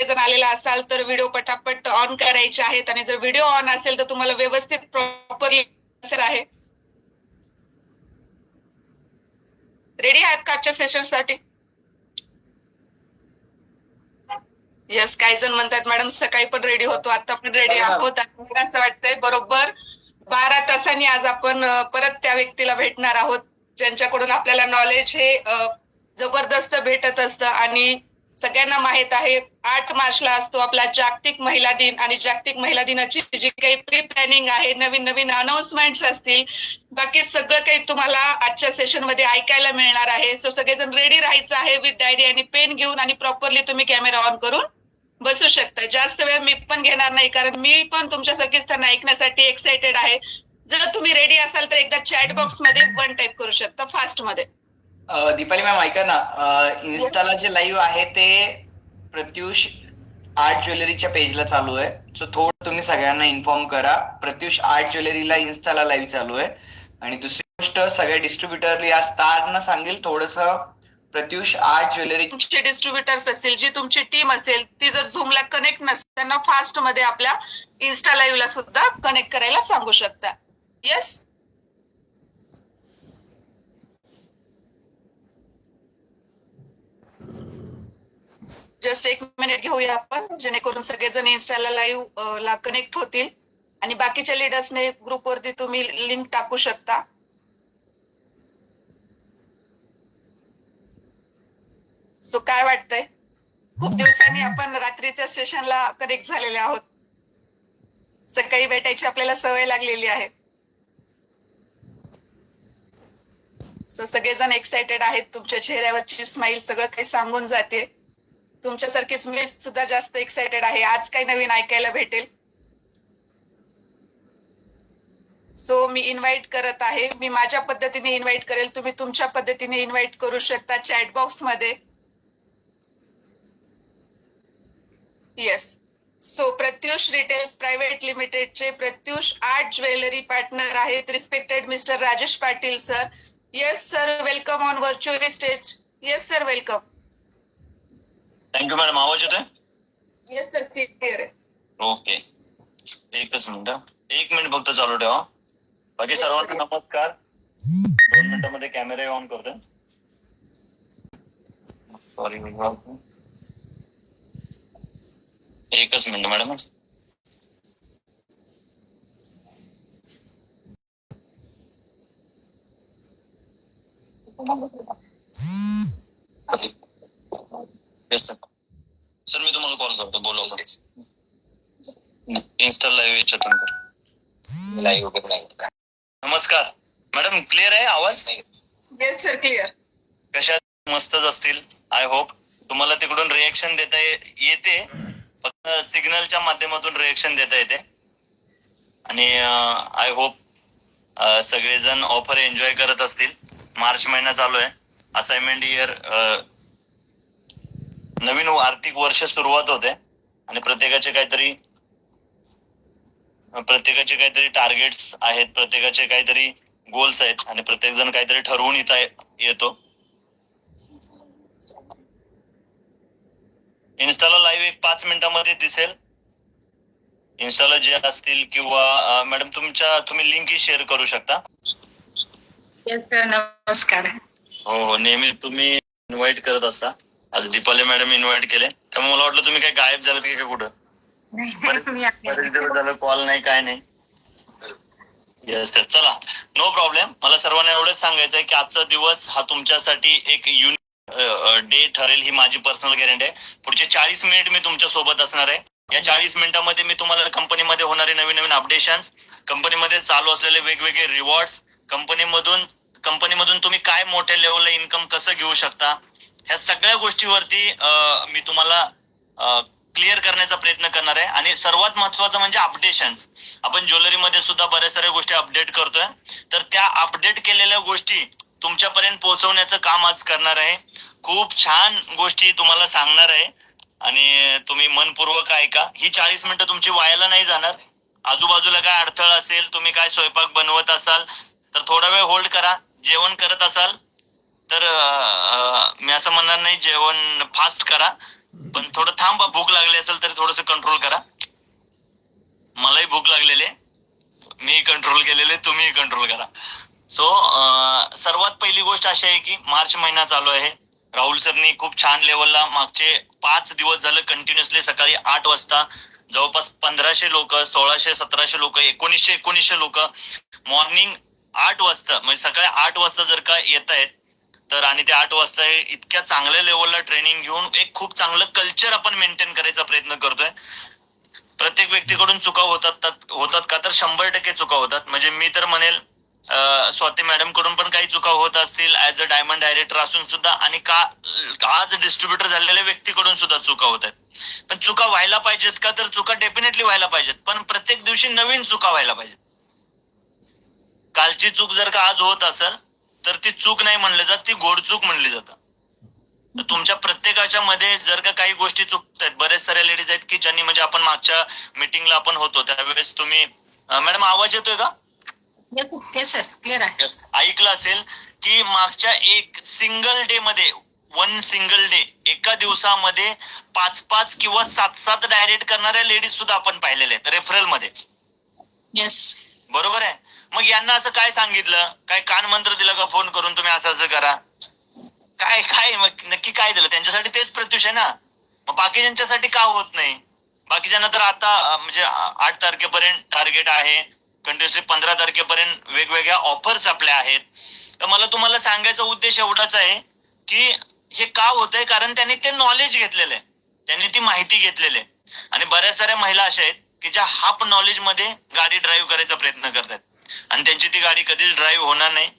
जण आलेला असाल तर व्हिडिओ पटापट ऑन करायचे आहेत आणि जर व्हिडिओ ऑन असेल तर तुम्हाला व्यवस्थित प्रॉपरली आहे. रेडी आहात का आजच्या सेशन साठी? यस, काही जण म्हणतात मॅडम सकाळी पण रेडी होतो, आता पण रेडी आहोत. मला असं वाटतंय बरोबर 12 तासांनी आज आपण परत त्या व्यक्तीला भेटणार आहोत ज्यांच्याकडून आपल्याला नॉलेज हे जबरदस्त भेटत असतं. आणि सगळ्यांना माहित आहे 8 मार्चला असतो आपला जागतिक महिला दिन आणि जागतिक महिला दिनाची जी काही प्री प्लॅनिंग आहे, नवीन नवीन अनाउन्समेंट्स असतील, बाकी सगळं काही तुम्हाला आजच्या सेशन मध्ये ऐकायला मिळणार आहे. सो सगळेजण रेडी राहायचं आहे विथ डायरी आणि पेन घेऊन आणि प्रॉपरली तुम्ही कॅमेरा ऑन करून बसू शकता. जास्त वेळ मी पण घेणार नाही कारण मी पण तुमच्यासारखीच त्यांना ऐकण्यासाठी एक्साइटेड आहे. जर तुम्ही रेडी असाल तर एकदा चॅट बॉक्स मध्ये 1 टाईप करू शकता फास्ट मध्ये. दीपाली मॅम ऐका ना, इन्स्टाला जे लाईव्ह आहे ते प्रत्युष आर्ट ज्वेलरीच्या पेजला चालू आहे. सो थोडं तुम्ही सगळ्यांना इन्फॉर्म करा. प्रत्युष आर्ट ज्वेलरीला इन्स्टाला लाईव्ह चालू आहे. आणि दुसरी गोष्ट, सगळ्या डिस्ट्रीब्युटर या स्टारना सांगेल थोडस प्रत्युष आर्ट ज्वेलरी तुमचे डिस्ट्रीब्युटर्स असतील, जी तुमची टीम असेल ती जर झूमला कनेक्ट नसेल त्यांना फास्ट मध्ये आपल्या इन्स्टा लाईव्हला सुद्धा कनेक्ट करायला सांगू शकता. येस, जस्ट 1 मिनिट घेऊया आपण, जेणेकरून सगळेजण इन्स्टाला लाईव्ह ला कनेक्ट होतील आणि बाकीच्या लीडर्सने ग्रुपवरती तुम्ही लिंक टाकू शकता. सो काय वाटतंय, खूप दिवसांनी आपण रात्रीच्या सेशनला कनेक्ट झालेले आहोत. सकाळी भेटायची आपल्याला सवय लागलेली आहे. सो सगळेजण एक्साइटेड आहेत. तुमच्या चेहऱ्यावरची स्माइल सगळं काही सांगून जाते. तुमच्यासारखीच मी सुद्धा जास्त एक्साइटेड आहे. आज काही नवीन ऐकायला भेटेल. सो मी इन्व्हाइट करत आहे. मी माझ्या पद्धतीने इन्व्हाइट करेल, तुम्ही तुमच्या पद्धतीने इन्व्हाइट करू शकता चॅट बॉक्स मध्ये. Yes, so Pratyush Retails Private लिमिटेडचे प्रत्युष आर्ट ज्वेलरी पार्टनर आहेत respected mister Rajesh Patil sir. Yes sir, welcome on virtual stage. Yes sir, welcome. Thank you madam. आवाज येतोय? येस सर, क्लिअर आहे. ओके, एकच मिनिट, 1 मिनिट फक्त चालू ठेवा. बाकी सर्वांना नमस्कार. 2 मिनिटांमध्ये कॅमेरा ऑन करतोय. सॉरी, एकच minute madam. Yes sir. Sir मी तुम्हाला कॉल करतो, बोला. इन्स्टा लाईव्ह याच्यातून लाईव्ह वगैरे. नमस्कार मॅडम, क्लिअर आहे आवाज? Yes sir, clear. कशा मस्तच असतील आय होप. तुम्हाला तिकडून रिएक्शन देता येते, फक्त सिग्नलच्या माध्यमातून रिएक्शन देता येते. आणि आय होप सगळेजण ऑफर एन्जॉय करत असतील. मार्च महिना चालू आहे, असाइनमेंट इयर, नवीन आर्थिक वर्ष सुरुवात होते आणि प्रत्येकाचे काहीतरी टार्गेट्स आहेत, प्रत्येकाचे काहीतरी गोल्स आहेत आणि प्रत्येक जण काहीतरी ठरवून येतो. इन्स्टाला लाईव्ह एक 5 मिनिटांमध्ये दिसेल. इन्स्टाला जे असतील किंवा मॅडम तुम्ही लिंक शेअर करू शकता. येस सर, नमस्कार. हो, नेहमी तुम्ही इन्व्हाइट करत असता. आज दीपाली मॅडम इन्व्हाइट केले, त्यामुळे मला वाटलं तुम्ही काय गायब झालात की काय कुठं. बरेच दिवस झालं कॉल नाही, काय नाही. येस, चला, नो प्रॉब्लेम. मला सर्वांना एवढंच सांगायचं आहे की आजचा दिवस हा तुमच्यासाठी एक युनिक डे ठरेल, ही माझी पर्सनल गॅरंटी आहे. पुढचे 40 मिनिट मी तुमच्या सोबत असणार आहे. या 40 मिनिटांमध्ये मी तुम्हाला कंपनीमध्ये होणारे नवीन नवीन अपडेशन्स, कंपनीमध्ये चालू असलेले वेगवेगळे रिवॉर्ड्स, कंपनीमधून तुम्ही काय मोठ्या लेवलला इन्कम कसं घेऊ शकता, ह्या सगळ्या गोष्टीवरती मी तुम्हाला क्लिअर करण्याचा प्रयत्न करणार आहे. आणि सर्वात महत्वाचं म्हणजे अपडेशन्स. आपण ज्वेलरीमध्ये सुद्धा बऱ्याच साऱ्या गोष्टी अपडेट करतोय, तर त्या अपडेट केलेल्या गोष्टी तुमच्यापर्यंत पोहोचवण्याचं काम आज करणार आहे. खूप छान गोष्टी तुम्हाला सांगणार आहे आणि तुम्ही मनपूर्वक ऐका. ही 40 मिनिटं तुमची वायाला नाही जाणार. आजूबाजूला काय अडथळा असेल, तुम्ही काय स्वयंपाक बनवत असाल तर थोडा वेळ होल्ड करा. जेवण करत असाल तर मी असं म्हणणार नाही जेवण फास्ट करा, पण थोडं थांबा, भूक लागली असेल तर थोडस कंट्रोल करा. मलाही भूक लागलेली आहे, मी कंट्रोल केलेले, तुम्ही कंट्रोल करा. सो सर्वात पहिली गोष्ट अशी आहे की मार्च महिना चालू आहे. राहुल सरनी खूप छान लेवलला मागचे 5 दिवस झालं कंटिन्युअसली सकाळी 8 वाजता जवळपास 1500 लोक, 1600-1700 लोक, 1900 लोक मॉर्निंग 8 वाजता म्हणजे सकाळी 8 वाजता जर का येत आहेत तर, आणि ते 8 वाजता हे इतक्या चांगल्या लेवलला ट्रेनिंग घेऊन एक खूप चांगलं कल्चर आपण मेंटेन करायचा प्रयत्न करतोय. प्रत्येक व्यक्तीकडून चुका होतात का, तर 100% चुका होतात. म्हणजे मी तर म्हणेल स्वाती मॅडम कडून पण काही चुका होत असतील ऍज अ डायमंड डायरेक्टर असून सुद्धा, आणि आज डिस्ट्रीब्युटर झालेल्या व्यक्तीकडून सुद्धा चुका होत आहेत. पण चुका व्हायला पाहिजेत का, तर चुका डेफिनेटली व्हायला पाहिजेत, पण प्रत्येक दिवशी नवीन चुका व्हायला पाहिजेत. कालची चूक जर का आज होत असेल तर ती चूक नाही म्हणली जात, ती गोड चूक म्हणली जातं. तर तुमच्या प्रत्येकाच्या मध्ये जर का काही गोष्टी चुकत आहेत, बरेच साऱ्या लेडीज आहेत की ज्यांनी, म्हणजे आपण मागच्या मीटिंगला आपण होतो त्यावेळेस तुम्ही मॅडम आवाज येतोय का? सर क्लिअर आहे. ऐकलं असेल की मागच्या एक सिंगल डे मध्ये, एका दिवसामध्ये 5-5 किंवा 7-7 डायरेक्ट करणाऱ्या लेडीज सुद्धा आपण पाहिलेल्या आहेत रेफरल मध्ये. येस. बरोबर आहे. मग यांना असं काय सांगितलं, काय कान मंत्र दिला का फोन करून तुम्ही असं असं करा? काय काय नक्की काय दिलं? त्यांच्यासाठी तेच प्रत्युष आहे ना. मग बाकीच्यांच्यासाठी का होत नाही? बाकीच्यांना तर आता म्हणजे 8 तारखेपर्यंत टार्गेट आहे, कंटिन्युअसली 15 तारखेपर्यंत वेगवेगळ्या ऑफर्स आपल्या आहेत. तर मला तुम्हाला सांगायचा उद्देश एवढाच आहे की हे का होतंय, कारण त्यांनी ते नॉलेज घेतलेलं आहे, त्यांनी ती माहिती घेतलेली आहे. आणि बऱ्याच साऱ्या महिला अशा आहेत की ज्या हाफ नॉलेज मध्ये गाडी ड्राईव्ह करायचा प्रयत्न करतात आणि त्यांची ती गाडी कधीच ड्राईव्ह होणार नाही.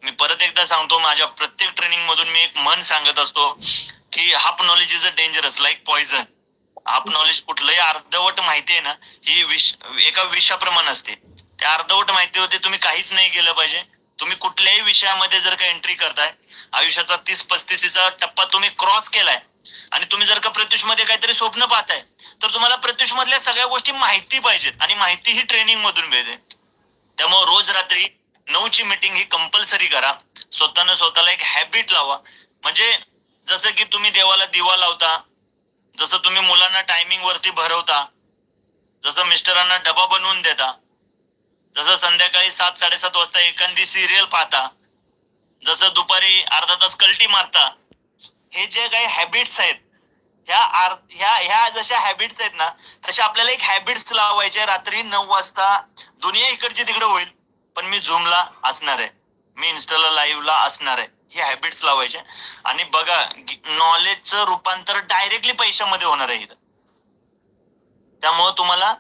मी परत एकदा सांगतो, माझ्या प्रत्येक ट्रेनिंग मधून मी एक म्हण सांगत असतो की half knowledge is a dangerous like poison. Half knowledge कुठलंही अर्धवट माहिती आहे ना, ही एका विषाप्रमाणे असते. त्या अर्धवट माहिती होते तुम्ही काहीच नाही केलं पाहिजे. तुम्ही कुठल्याही विषयामध्ये जर का एंट्री करताय, आयुष्याचा 30-35चा टप्पा तुम्ही क्रॉस केलाय आणि तुम्ही जर का प्रत्युष मध्ये काहीतरी स्वप्न पाहताय, तर तुम्हाला प्रत्युष मधल्या सगळ्या गोष्टी माहिती पाहिजेत, आणि माहिती ही ट्रेनिंग मधून मिळते. त्यामुळे रोज रात्री 9ची मीटिंग ही कंपल्सरी करा. स्वतःला एक हॅबिट लावा. म्हणजे जसं की तुम्ही देवाला दिवा लावता, जसं तुम्ही मुलांना टायमिंग वरती भरवता, जसं मिस्टरांना डबा बनवून देता, जसं संध्याकाळी 7-7:30 वाजता एखादी सिरियल पाहता, जसं दुपारी अर्धा तास कल्टी मारता, हे जे काही हॅबिट्स आहेत, ह्या जशा हॅबिट्स आहेत ना, तशा आपल्याला एक हॅबिट्स लावायचे. रात्री 9 वाजता दुनिया इकडची तिकडे होईल, पण मी झूमला असणार आहे, मी इन्स्टाला लाईव्हला असणार आहे, हे हॅबिट्स लावायचे. आणि बघा, नॉलेजचं रूपांतर डायरेक्टली पैशामध्ये होणार आहे इथं. त्यामुळे तुम्हाला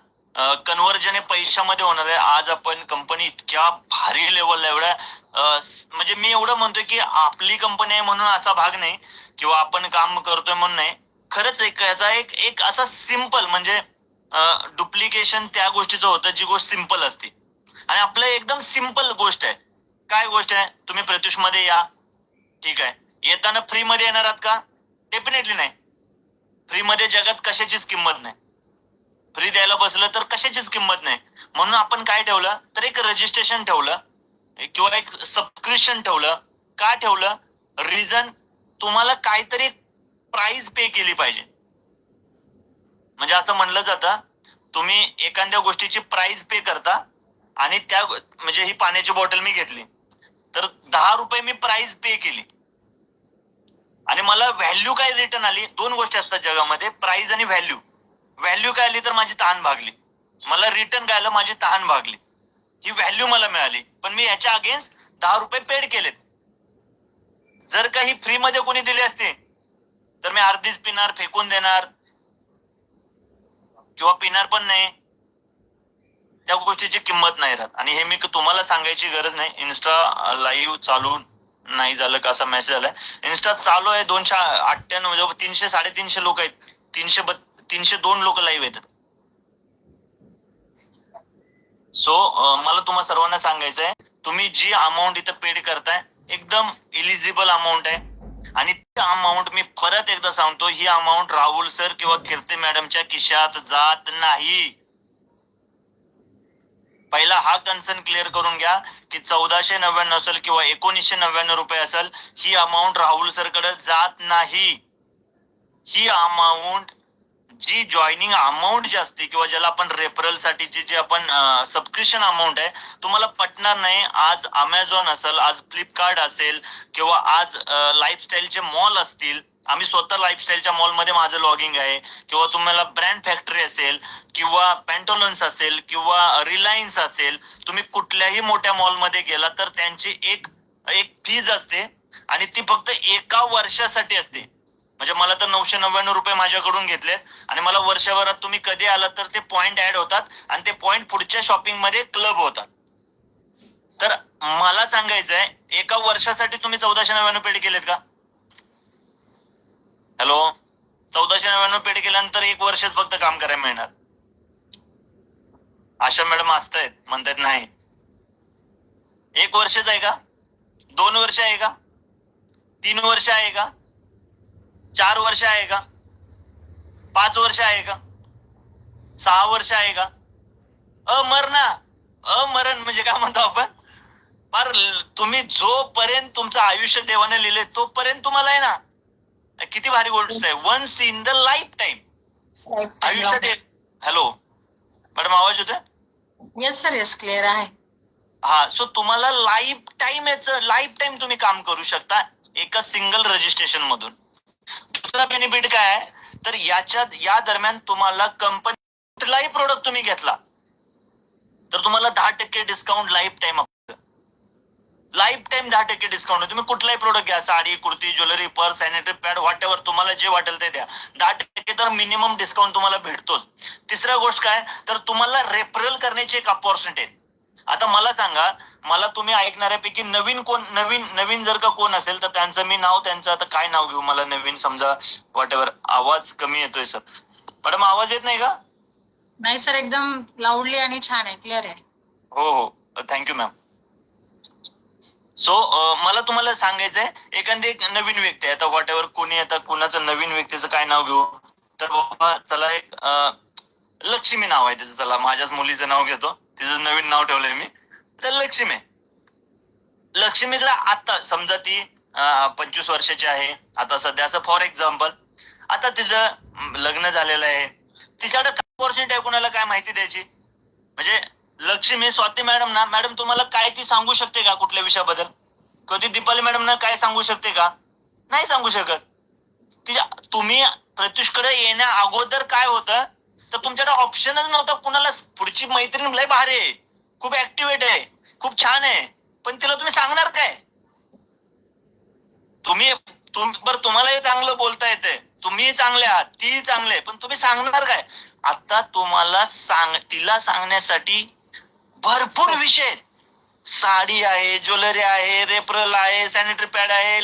कन्व्हर्जन हे पैशामध्ये होणार आहे. आज आपण कंपनी इतक्या भारी लेवलला, एवढ्या म्हणजे मी एवढं म्हणतोय की आपली कंपनी आहे म्हणून असा भाग नाही, किंवा आपण काम करतोय म्हणून नाही. खरंच याचा एक असा सिंपल, म्हणजे डुप्लिकेशन त्या गोष्टीचं होतं जी गोष्ट सिंपल असते, आणि आपलं एकदम सिंपल गोष्ट आहे. काय गोष्ट आहे? तुम्ही प्रत्युष मध्ये या, ठीक आहे. येताना फ्री मध्ये येणार आहात का? डेफिनेटली नाही. फ्री मध्ये जगात कशाचीच किंमत नाही. फ्री द्यायला बसलं तर कशाचीच किंमत नाही. म्हणून आपण काय ठेवलं, तर एक रजिस्ट्रेशन ठेवलं किंवा एक सबस्क्रिप्शन ठेवलं. का ठेवलं? रिझन, तुम्हाला काहीतरी प्राइस पे केली पाहिजे. म्हणजे असं म्हणलं जातं, तुम्ही एखाद्या गोष्टीची प्राइस पे करता, आणि त्या म्हणजे ही पाण्याची बॉटल मी घेतली तर 10 रुपये मी प्राइस पे केली, आणि मला व्हॅल्यू काय रिटर्न आली. 2 गोष्टी असतात जगामध्ये, प्राइस आणि व्हॅल्यू. व्हॅल्यू काय आली तर माझी तहान भागली, मला रिटर्न काय आलं, माझी तहान भागली, ही व्हॅल्यू मला मिळाली. पण मी याच्या अगेन्स्ट 10 रुपये पेड केलेत. जर काही फ्री मध्ये कोणी दिले असते तर मी अर्धीच पिणार, फेकून देणार, किंवा पिणार पण नाही. त्या गोष्टीची किंमत नाही राहत. आणि हे मी तुम्हाला सांगायची गरज नाही. इन्स्टा लाईव्ह चालू नाही झालं का असा मेसेज आलाय. इन्स्टा चालू आहे, 298, 300-350 लोक आहेत, 302 लोक लाईव्ह येतात. सो मला तुम्हाला सर्वांना सांगायचं आहे, तुम्ही जी अमाऊंट इथं पेड करताय एकदम इलिजिबल अमाऊंट आहे. आणि ती अमाऊंट मी परत एकदा सांगतो, ही अमाऊंट राहुल सर किंवा कीर्ती मॅडमच्या खिशात जात नाही. पहिला हा कन्सर्न क्लिअर करून घ्या की 1499 असेल किंवा 1999 रुपये असेल, ही अमाऊंट राहुल सर कडे जात नाही. ही अमाऊंट जी जॉईनिंग अमाऊंट जी असते किंवा ज्याला आपण रेफरल साठीची जी आपण सबस्क्रिप्शन अमाऊंट आहे, तुम्हाला पटणार नाही. आज अमेझॉन असेल, आज फ्लिपकार्ट असेल किंवा आज लाईफस्टाईलचे मॉल असतील. आम्ही स्वतः लाईफस्टाईलच्या मॉलमध्ये माझं लॉगिंग आहे, किंवा तुम्हाला ब्रँड फॅक्टरी असेल किंवा पॅन्टोलन्स असेल किंवा रिलायन्स असेल, तुम्ही कुठल्याही मोठ्या मॉलमध्ये गेला तर त्यांची एक फीज असते आणि ती फक्त एका वर्षासाठी असते. म्हणजे मला तर 999 रुपये माझ्याकडून घेतले आणि मला वर्षभरात तुम्ही कधी आलात तर ते पॉइंट ऍड होतात आणि ते पॉइंट पुढच्या शॉपिंग मध्ये क्लब होतात. तर मला सांगायचंय, एका वर्षासाठी तुम्ही 1499 पेड केलेत का? हॅलो, 1499 पेड केल्यानंतर एक वर्षच फक्त काम करायला मिळणार. आशा मॅडम असतायत म्हणतात नाही. एक वर्षच आहे का? 2 वर्ष आहे का? 3 वर्ष आहे का? 4 वर्ष आहे का? 5 वर्ष आहे का? 6 वर्ष आहे का? अमरण म्हणजे काय म्हणतो आपण, पर तुम्ही जोपर्यंत तुमचं आयुष्य देवाने लिहिले तोपर्यंत तुम्हाला आहे ना, किती भारी गोष्ट आहे. Once in the lifetime आयुष्यात. हॅलो मॅडम, आवाज येतोय? येस सर, येस, क्लिअर आहे. हा, सो तुम्हाला लाईफ टाइम तुम्ही काम करू शकता एका सिंगल रजिस्ट्रेशन मधून. दुसरा बेनिफिट काय आहे, तर या दरम्यान तुम्हाला कंपनी कुठलाही प्रोडक्ट तुम्ही घेतला तर तुम्हाला 10% डिस्काउंट लाईफ टाइम 10% डिस्काउंट. तुम्ही कुठलाही प्रोडक्ट घ्या, sari, kurti, jewellery, purse, sanitary pad, what ever तुम्हाला जे वाटेल ते द्या, 10% तर मिनिमम डिस्काउंट तुम्हाला भेटतोच. तिसरा गोष्ट काय, तर तुम्हाला रेफरल करण्याची एक अपॉर्च्युनिटी आहे. आता मला सांगा, मला तुम्ही ऐकणाऱ्यापैकी नवीन जर का कोण असेल तर त्यांचं मी नाव, त्यांचं आता काय नाव घेऊ, मला नवीन समजा व्हॉट एव्हर. आवाज कमी येतोय सर. मॅडम आवाज येत नाही का? नाही सर, एकदम लाऊडली आणि छान आहे, क्लिअर आहे. हो, थँक्यू मॅम. सो मला तुम्हाला सांगायचंय, एखादी एक नवीन व्यक्ती आहे, आता व्हॉट एव्हर कोणी, आता कुणाचं नवीन व्यक्तीचं काय नाव घेऊ, तर बाबा चला एक लक्ष्मी नाव आहे त्याचं. चला माझ्याच मुलीचं नाव घेतो, तिचं नवीन नाव ठेवलंय मी, तर लक्ष्मी. लक्ष्मीला आता समजा ती 25 वर्षाची आहे आता सध्या, असं फॉर एक्झाम्पल. आता तिचं लग्न झालेलं आहे, तिच्याकडे अपॉर्च्युनिटी आहे कुणाला काय माहिती द्यायची. म्हणजे लक्ष्मी, स्वाती मॅडम ना, मॅडम तुम्हाला काय ती सांगू शकते का कुठल्या विषयाबद्दल? कधी दीपाली मॅडम ना काय सांगू शकते का? नाही सांगू शकत. तुम्ही प्रत्युषकडे येण्या अगोदर काय होतं, तर तुमच्याकडे ऑप्शनच नव्हता कुणाला. पुढची मैत्रीण लय भारी आहे, खूप ऍक्टिव्हेट आहे, खूप छान आहे, पण तिला तुम्ही सांगणार काय? तुम्हालाही चांगलं बोलता येते, तुम्ही चांगले आहात, ती चांगले, पण तुम्ही सांगणार काय? आता तुम्हाला तिला सांगण्यासाठी भरपूर विषय, साडी आहे, ज्वेलरी आहे, रेफरल आहे, सॅनिटरी पॅड आहे,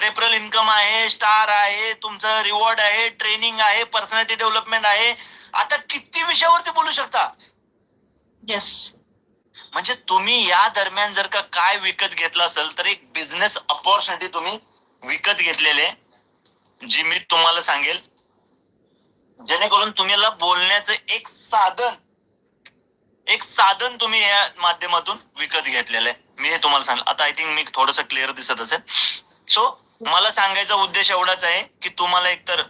रेफरल इन्कम आहे, स्टार आहे, तुमचं रिवॉर्ड आहे, ट्रेनिंग आहे, पर्सनॅलिटी डेव्हलपमेंट आहे. आता किती विषयावरती बोलू शकता. येस. म्हणजे तुम्ही या दरम्यान जर का काय विकत घेतलं असेल तर एक बिझनेस अपॉर्च्युनिटी तुम्ही विकत घेतलेले, जी मी तुम्हाला सांगेल, जेणेकरून तुम्हाला बोलण्याचं एक साधन तुम्ही या माध्यमातून विकत घेतलेलं आहे. मी हे तुम्हाला सांगेल. आता आय थिंक मी थोडंसं क्लिअर दिसत असेल. सो मला सांगायचा उद्देश एवढाच आहे की तुम्हाला एकतर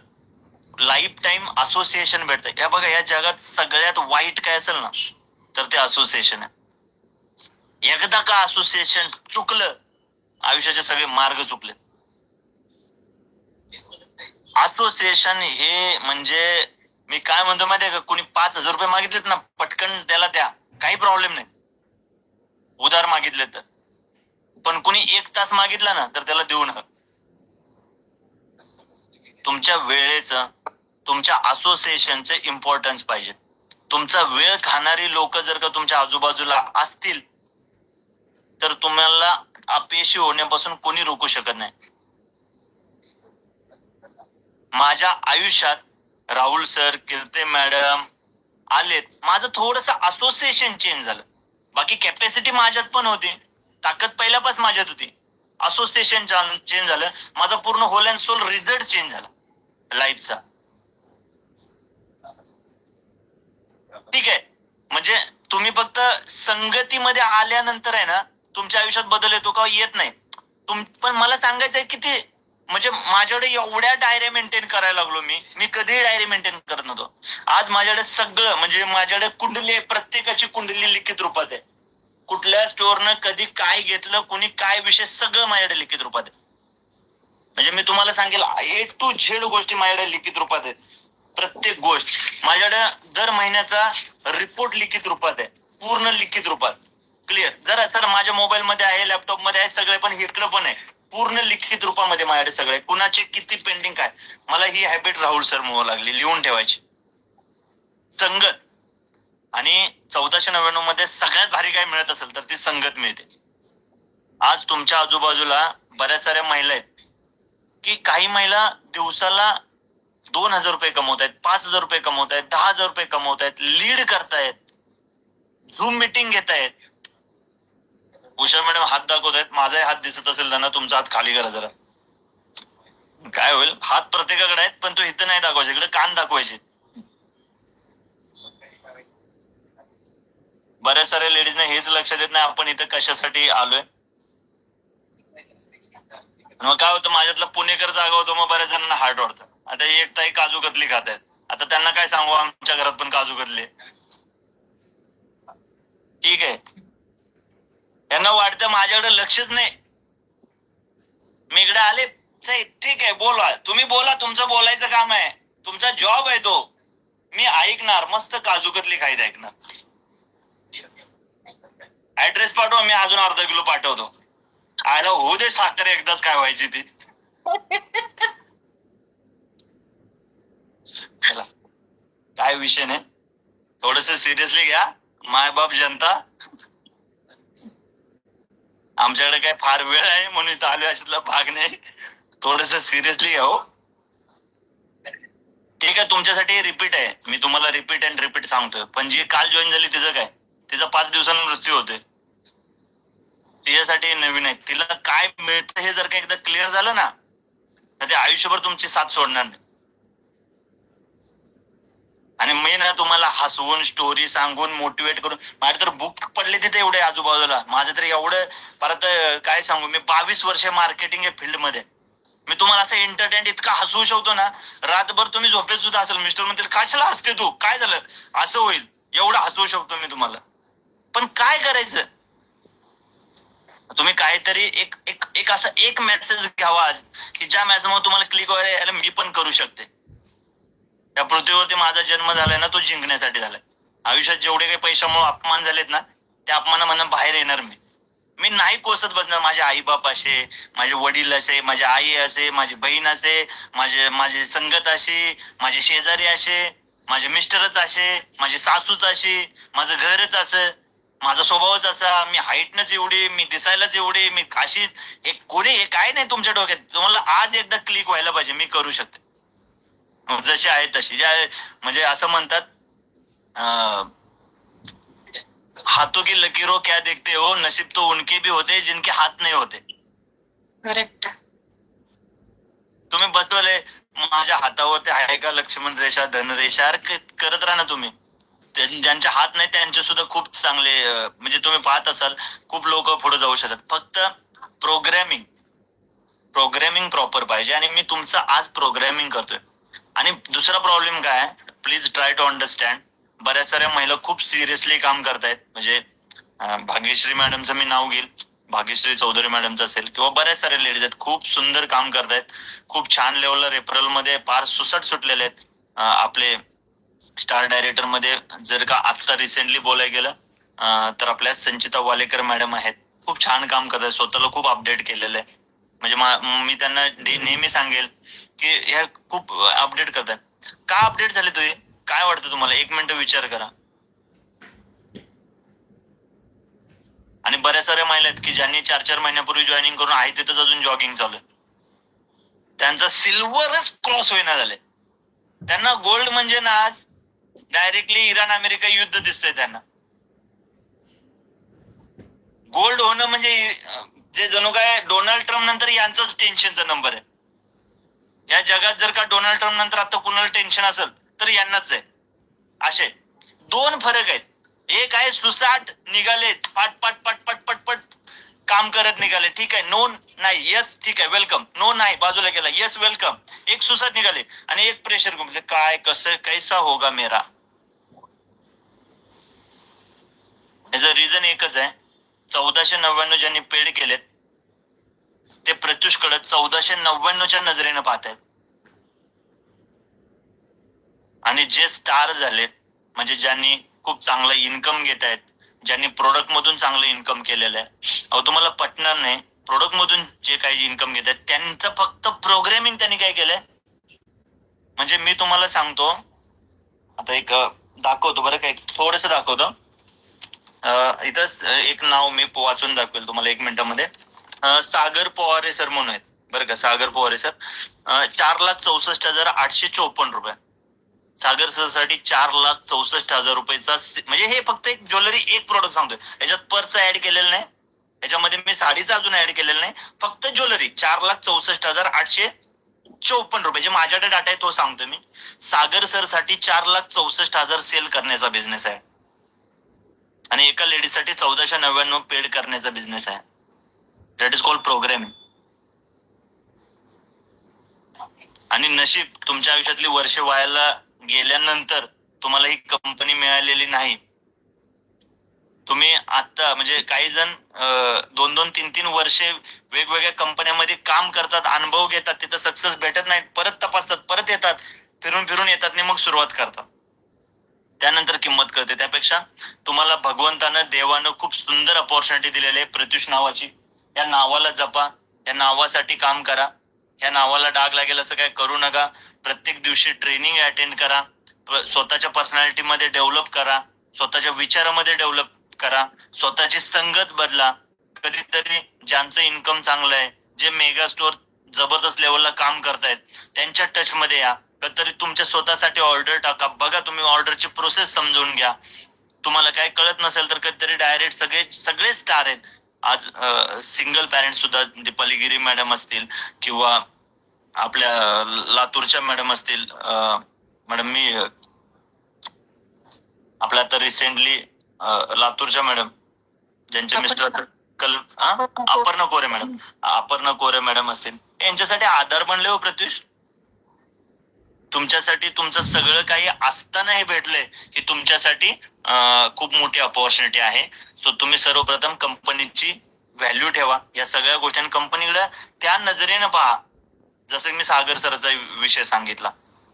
लाईफ टाइम असोसिएशन भेटतंय. या बघा, या जगात सगळ्यात वाईट काय असेल ना, तर ते असोसिएशन आहे. एकदा का असोसिएशन चुकलं, आयुष्याचे सगळे मार्ग चुकले. असोसिएशन हे म्हणजे मी काय म्हणतो माहितीये का, कुणी 5,000 रुपये मागितलेत ना, पटकन त्याला द्या, काही प्रॉब्लेम नाही, उधार मागितले तर. पण कुणी 1 तास मागितला ना तर त्याला देऊ नका. तुमच्या वेळेचं, तुमच्या असोसिएशनचे इम्पॉर्टन्स पाहिजे. तुमचा वेळ खाणारी लोक जर का तुमच्या आजूबाजूला असतील तर तुम्हाला अपयशी होण्यापासून कोणी रोखू शकत नाही. माझ्या आयुष्यात राहुल सर, कीर्ती मॅडम आलेत, माझं थोडस असोसिएशन चेंज झालं. बाकी कॅपॅसिटी माझ्यात पण होती, ताकद पहिल्यापासून माझ्यात होती. असोसिएशन चेंज झालं, माझा पूर्ण whole and soul result change झाला लाईफचा. ठीक आहे, म्हणजे तुम्ही फक्त संगतीमध्ये आल्यानंतर आहे ना तुमच्या आयुष्यात बदल येतो का? येत नाही. पण मला सांगायचंय किती म्हणजे माझ्याकडे एवढ्या डायऱ्या मेंटेन करायला लागलो मी कधीही डायरी मेंटेन करत नव्हतो. आज माझ्याकडे सगळं म्हणजे माझ्याकडे कुंडली आहे, प्रत्येकाची कुंडली लिखित रूपात आहे. कुठल्या स्टोअरनं कधी काय घेतलं, कुणी काय विषय सगळं माझ्याकडे लिखित रूपात आहे. म्हणजे मी तुम्हाला सांगेल A to Z गोष्टी माझ्याकडे लिखित रूपात आहेत. प्रत्येक गोष्ट माझ्याकडे दर महिन्याचा रिपोर्ट लिखित रूपात आहे, पूर्ण लिखित रूपात क्लिअर. जरा सर माझ्या मोबाईल मध्ये आहे, लॅपटॉप मध्ये आहे सगळे, पण इकडं पण आहे पूर्ण लिखित रूपामध्ये माझ्याकडे सगळे. कुणाचे किती पेंडिंग काय. मला ही हॅबिट राहुल सर मुळे लागली लिहून ठेवायची. संगत आणि 1499 मध्ये सगळ्यात भारी काय मिळत असेल तर ती संगत मिळते. आज तुमच्या आजूबाजूला बऱ्याच साऱ्या महिला आहेत की काही महिला दिवसाला 2,000 रुपये कमवत आहेत, 5,000 रुपये कमवत आहेत, 10,000 रुपये कमवत आहेत, लीड करतायत, झूम मीटिंग घेत आहेत. उषा मॅडम हात दाखवत आहेत, माझाही हात दिसत असेल त्यांना, तुमचा हात खाली करा जरा. काय होईल, हात प्रत्येकाकडे आहेत पण तो इथं नाही दाखवायचे, इकडे कान दाखवायचे. बऱ्याच साऱ्या लेडीजने हेच लक्षात येत नाही आपण इथं कशासाठी आलोय. मग काय होतं, माझ्यातला पुणेकर जागा होतो, मग बऱ्याच जणांना हार्ट वाटतं. आता एक ताई काजू कतली खात आहेत, आता त्यांना काय सांगू, आमच्या घरात पण काजू कतली. ठीक आहे, त्यांना वाटतं माझ्याकडे लक्षच नाही. मी इकडे आले, ठीक आहे बोला, तुम्ही बोला, तुमचं बोलायचं काम आहे, तुमचा जॉब आहे तो. मी ऐकणार, मस्त काजू कतली खायला ऐकणार. ऍड्रेस पाठवा, मी अजून अर्धा किलो पाठवतो. आयला होऊ दे साखर एकदाच काय व्हायची ती. चला काय विषय नाही, थोडस सिरियसली घ्या. मायबाप जनता, आमच्याकडे काय फार वेळ आहे म्हणून इथं आलो अशातला भाग नाही. थोडस सिरियसली घ्या हो. ठीक आहे, तुमच्यासाठी रिपीट आहे, मी तुम्हाला रिपीट अँड रिपीट सांगतोय. पण जी काल जॉईन झाली तिचं काय, तिचा 5 दिवसांनी मृत्यू होतोय. तिच्यासाठी नवीन आहे, तिला काय मिळतं हे जर का एकदा क्लिअर झालं ना तर ते आयुष्यभर तुमची साथ सोडणार नाही. आणि मी ना तुम्हाला हसवून स्टोरी सांगून मोटिवेट करून, माझे तर बुक पडले तिथे एवढे आजूबाजूला. माझं तर एवढं, परत काय सांगू, मी 22 वर्ष मार्केटिंग या फील्ड मध्ये. मी तुम्हाला असं एंटरटेन इतका हसवू शकतो ना, रातभर तुम्ही झोपेत सुद्धा असेल, मिस्टर म्हणतील कशाला हसते तू, काय झालं, असं होईल, एवढं हसवू शकतो मी तुम्हाला. पण काय करायचं, तुम्ही काहीतरी एक एक एक असं एक मेसेज घ्यावा आज की ज्या मेसेजमुळे तुम्हाला क्लिक व्हायला मी पण करू शकते. त्या पृथ्वीवरती माझा जन्म झालाय ना तो जिंकण्यासाठी झालाय. आयुष्यात जेवढे काही पैशामुळे अपमान झालेत ना, त्या अपमानामधून बाहेर येणार मी. मी नाही कोसत बसणार. माझे आई बाप असे, माझे वडील असे, माझी आई असे, माझी बहीण असे, माझे संगत अशी, माझे शेजारी असे, माझे मिस्टरच असे, माझी सासूच अशी, माझं घरच असं, माझा स्वभावच असा, मी हाईटनच एवढी, मी दिसायलाच एवढी, मी काशीच, हे कोणी, हे काय नाही तुमच्या डोक्यात. तुम्हाला आज एकदा क्लिक व्हायला पाहिजे, मी करू शकते जशी आहे तशी. म्हणजे असं म्हणतात, हाथों की लकीरों क्या देखते हो, नसीब तो उनके भी होते जिनके हात नाही होते. करेक्ट. तुम्ही बसवले माझ्या हातावरती आहे का लक्ष्मण रेषा, धनरेषा, करत राहा ना तुम्ही. ज्यांचे हात नाही त्यांचे सुद्धा खूप चांगले, म्हणजे तुम्ही पाहत असाल खूप लोक पुढे जाऊ शकतात. फक्त प्रोग्रॅमिंग प्रॉपर पाहिजे. आणि मी तुमचं आज प्रोग्रॅमिंग करतोय. आणि दुसरा प्रॉब्लेम काय आहे, प्लीज ट्राय टू अंडरस्टँड. बऱ्याच साऱ्या महिला खूप सिरियसली काम करतायत. म्हणजे भाग्यश्री मॅडमचं मी नाव घेईल, भाग्यश्री चौधरी मॅडमचं असेल, किंवा बऱ्याच साऱ्या लेडीज आहेत खूप सुंदर काम करतायत, खूप छान लेवलला रेफरल मध्ये फार सुसट सुटलेले आहेत. आपले स्टार डायरेक्टर मध्ये जर का आता रिसेंटली बोलायला गेलं तर आपल्या संचिता वालेकर मॅडम आहेत, खूप छान काम करतात, स्वतःला खूप अपडेट केलेलं आहे. म्हणजे मी त्यांना नेहमी सांगेल की ह्या खूप अपडेट करतात. का अपडेट झाले तुम्ही, काय वाटतं तुम्हाला, 1 मिनिट विचार करा. आणि बऱ्याच साऱ्या महिला आहेत की ज्यांनी 4-4 महिन्यापूर्वी जॉईनिंग करून आहे तिथंच अजून जॉगिंग चालू आहे. त्यांचा सिल्वरच क्रॉस होईना झाले. त्यांना गोल्ड म्हणजे ना आज डायरेक्टली इराण अमेरिका युद्ध दिसतंय त्यांना. गोल्ड होणं म्हणजे जे जणू काय डोनाल्ड ट्रम्प नंतर यांचाच टेन्शनचा नंबर आहे. या जगात जर का डोनाल्ड ट्रम्प नंतर आता कुणाला टेन्शन असेल तर यांनाच आहे. असे 2 फरक आहेत. एक आहे सुसाट निघाले पाट पाट पाट पाट पाट पाट काम करत निघाले, ठीक आहे, नो नाही, यस ठीक आहे वेलकम, नो नाही बाजूला गेला, यस वेलकम, एक सुसाट निघाले आणि एक प्रेशर म्हणजे काय कसं कैसा होगा मेरा. याचं रिझन एकच आहे, 1499 ज्यांनी पेड केलेत ते प्रत्युष कडे 1499च्या नजरेनं पाहतायत. आणि जे स्टार झालेत म्हणजे ज्यांनी खूप चांगलं इन्कम घेत आहेत, ज्यांनी प्रोडक्ट मधून चांगलं इन्कम केलेलं आहे, अहो तुम्हाला पटणार नाही, प्रोडक्ट मधून जे काही इन्कम घेत आहेत त्यांचं फक्त प्रोग्रामिंग त्यांनी काय केलंय, म्हणजे मी तुम्हाला सांगतो आता एक दाखवतो बरं काय, थोडस दाखवतो. इथंच एक नाव मी वाचून दाखवेल तुम्हाला 1 मिनिटामध्ये. सागर पवारे सर म्हणून आहेत बरं का, सागर पवारे सर, 4,64,854 रुपये. सागर सर साठी 4,64,000 रुपयाचा, म्हणजे हे फक्त एक ज्वेलरी एक प्रोडक्ट सांगतोय, याच्यात पर्स ऍड केलेलं नाही, याच्यामध्ये मी साडीचं अजून ऍड केलेलं नाही, फक्त ज्वेलरी 4,64,854 रुपये, जे माझ्याकडे डाटा आहे तो सांगतोय मी. सागर सर साठी 4,64,000 सेल करण्याचा बिझनेस आहे आणि एका लेडीज साठी 1,499 पेड करण्याचा बिझनेस आहे. That is called programming. आणि नशीब तुमच्या आयुष्यातली वर्ष वायाला गेल्यानंतर तुम्हाला ही कंपनी मिळालेली नाही. तुम्ही आता म्हणजे काही जण 2-2, 3-3 वर्षे वेगवेगळ्या कंपन्यांमध्ये काम करतात, अनुभव घेतात, तिथं सक्सेस भेटत नाही, परत तपासतात, परत येतात, फिरून फिरून येतात आणि मग सुरुवात करतात, त्यानंतर किंमत कळते. त्यापेक्षा तुम्हाला भगवंतानं देवानं खूप सुंदर अपॉर्च्युनिटी दिलेली आहे प्रत्युष नावाची. या नावाला जपा, या नावासाठी काम करा, या नावाला डाग लागेल असं काय करू नका. प्रत्येक दिवशी ट्रेनिंग अटेंड करा, स्वतःच्या पर्सनॅलिटी मध्ये डेव्हलप करा, स्वतःच्या विचारामध्ये डेव्हलप करा, स्वतःची संगत बदला. कधीतरी ज्यांचं इन्कम चांगलं आहे, जे मेगा स्टोअर जबरदस्त लेवलला काम करतायत, त्यांच्या टच मध्ये या. कधीतरी तुमच्या स्वतःसाठी ऑर्डर टाका, बघा, तुम्ही ऑर्डरची प्रोसेस समजून घ्या. तुम्हाला काय कळत नसेल तर कधीतरी डायरेक्ट सगळे स्टार आहेत आज, सिंगल पॅरेंट सुद्धा, दीपाली गिरी मॅडम असतील किंवा आपल्या लातूरच्या मॅडम असतील, मॅडम मी आपल्या आता रिसेंटली लातूरच्या मॅडम ज्यांचे मिस्टर अपर्णा कोरे मॅडम असतील, यांच्यासाठी आधार बनले हो प्रत्युष. तुमच्यासाठी तुमचं सगळं काही असताना हे भेटलंय की तुमच्यासाठी खूप मोठी अपॉर्च्युनिटी आहे. सो तुम्ही सर्वप्रथम कंपनीची व्हॅल्यू ठेवा, या सगळ्या गोष्टी कंपनीकडे त्या नजरेनं पहा, जसं मी सागर सरचा विषय सांगितला.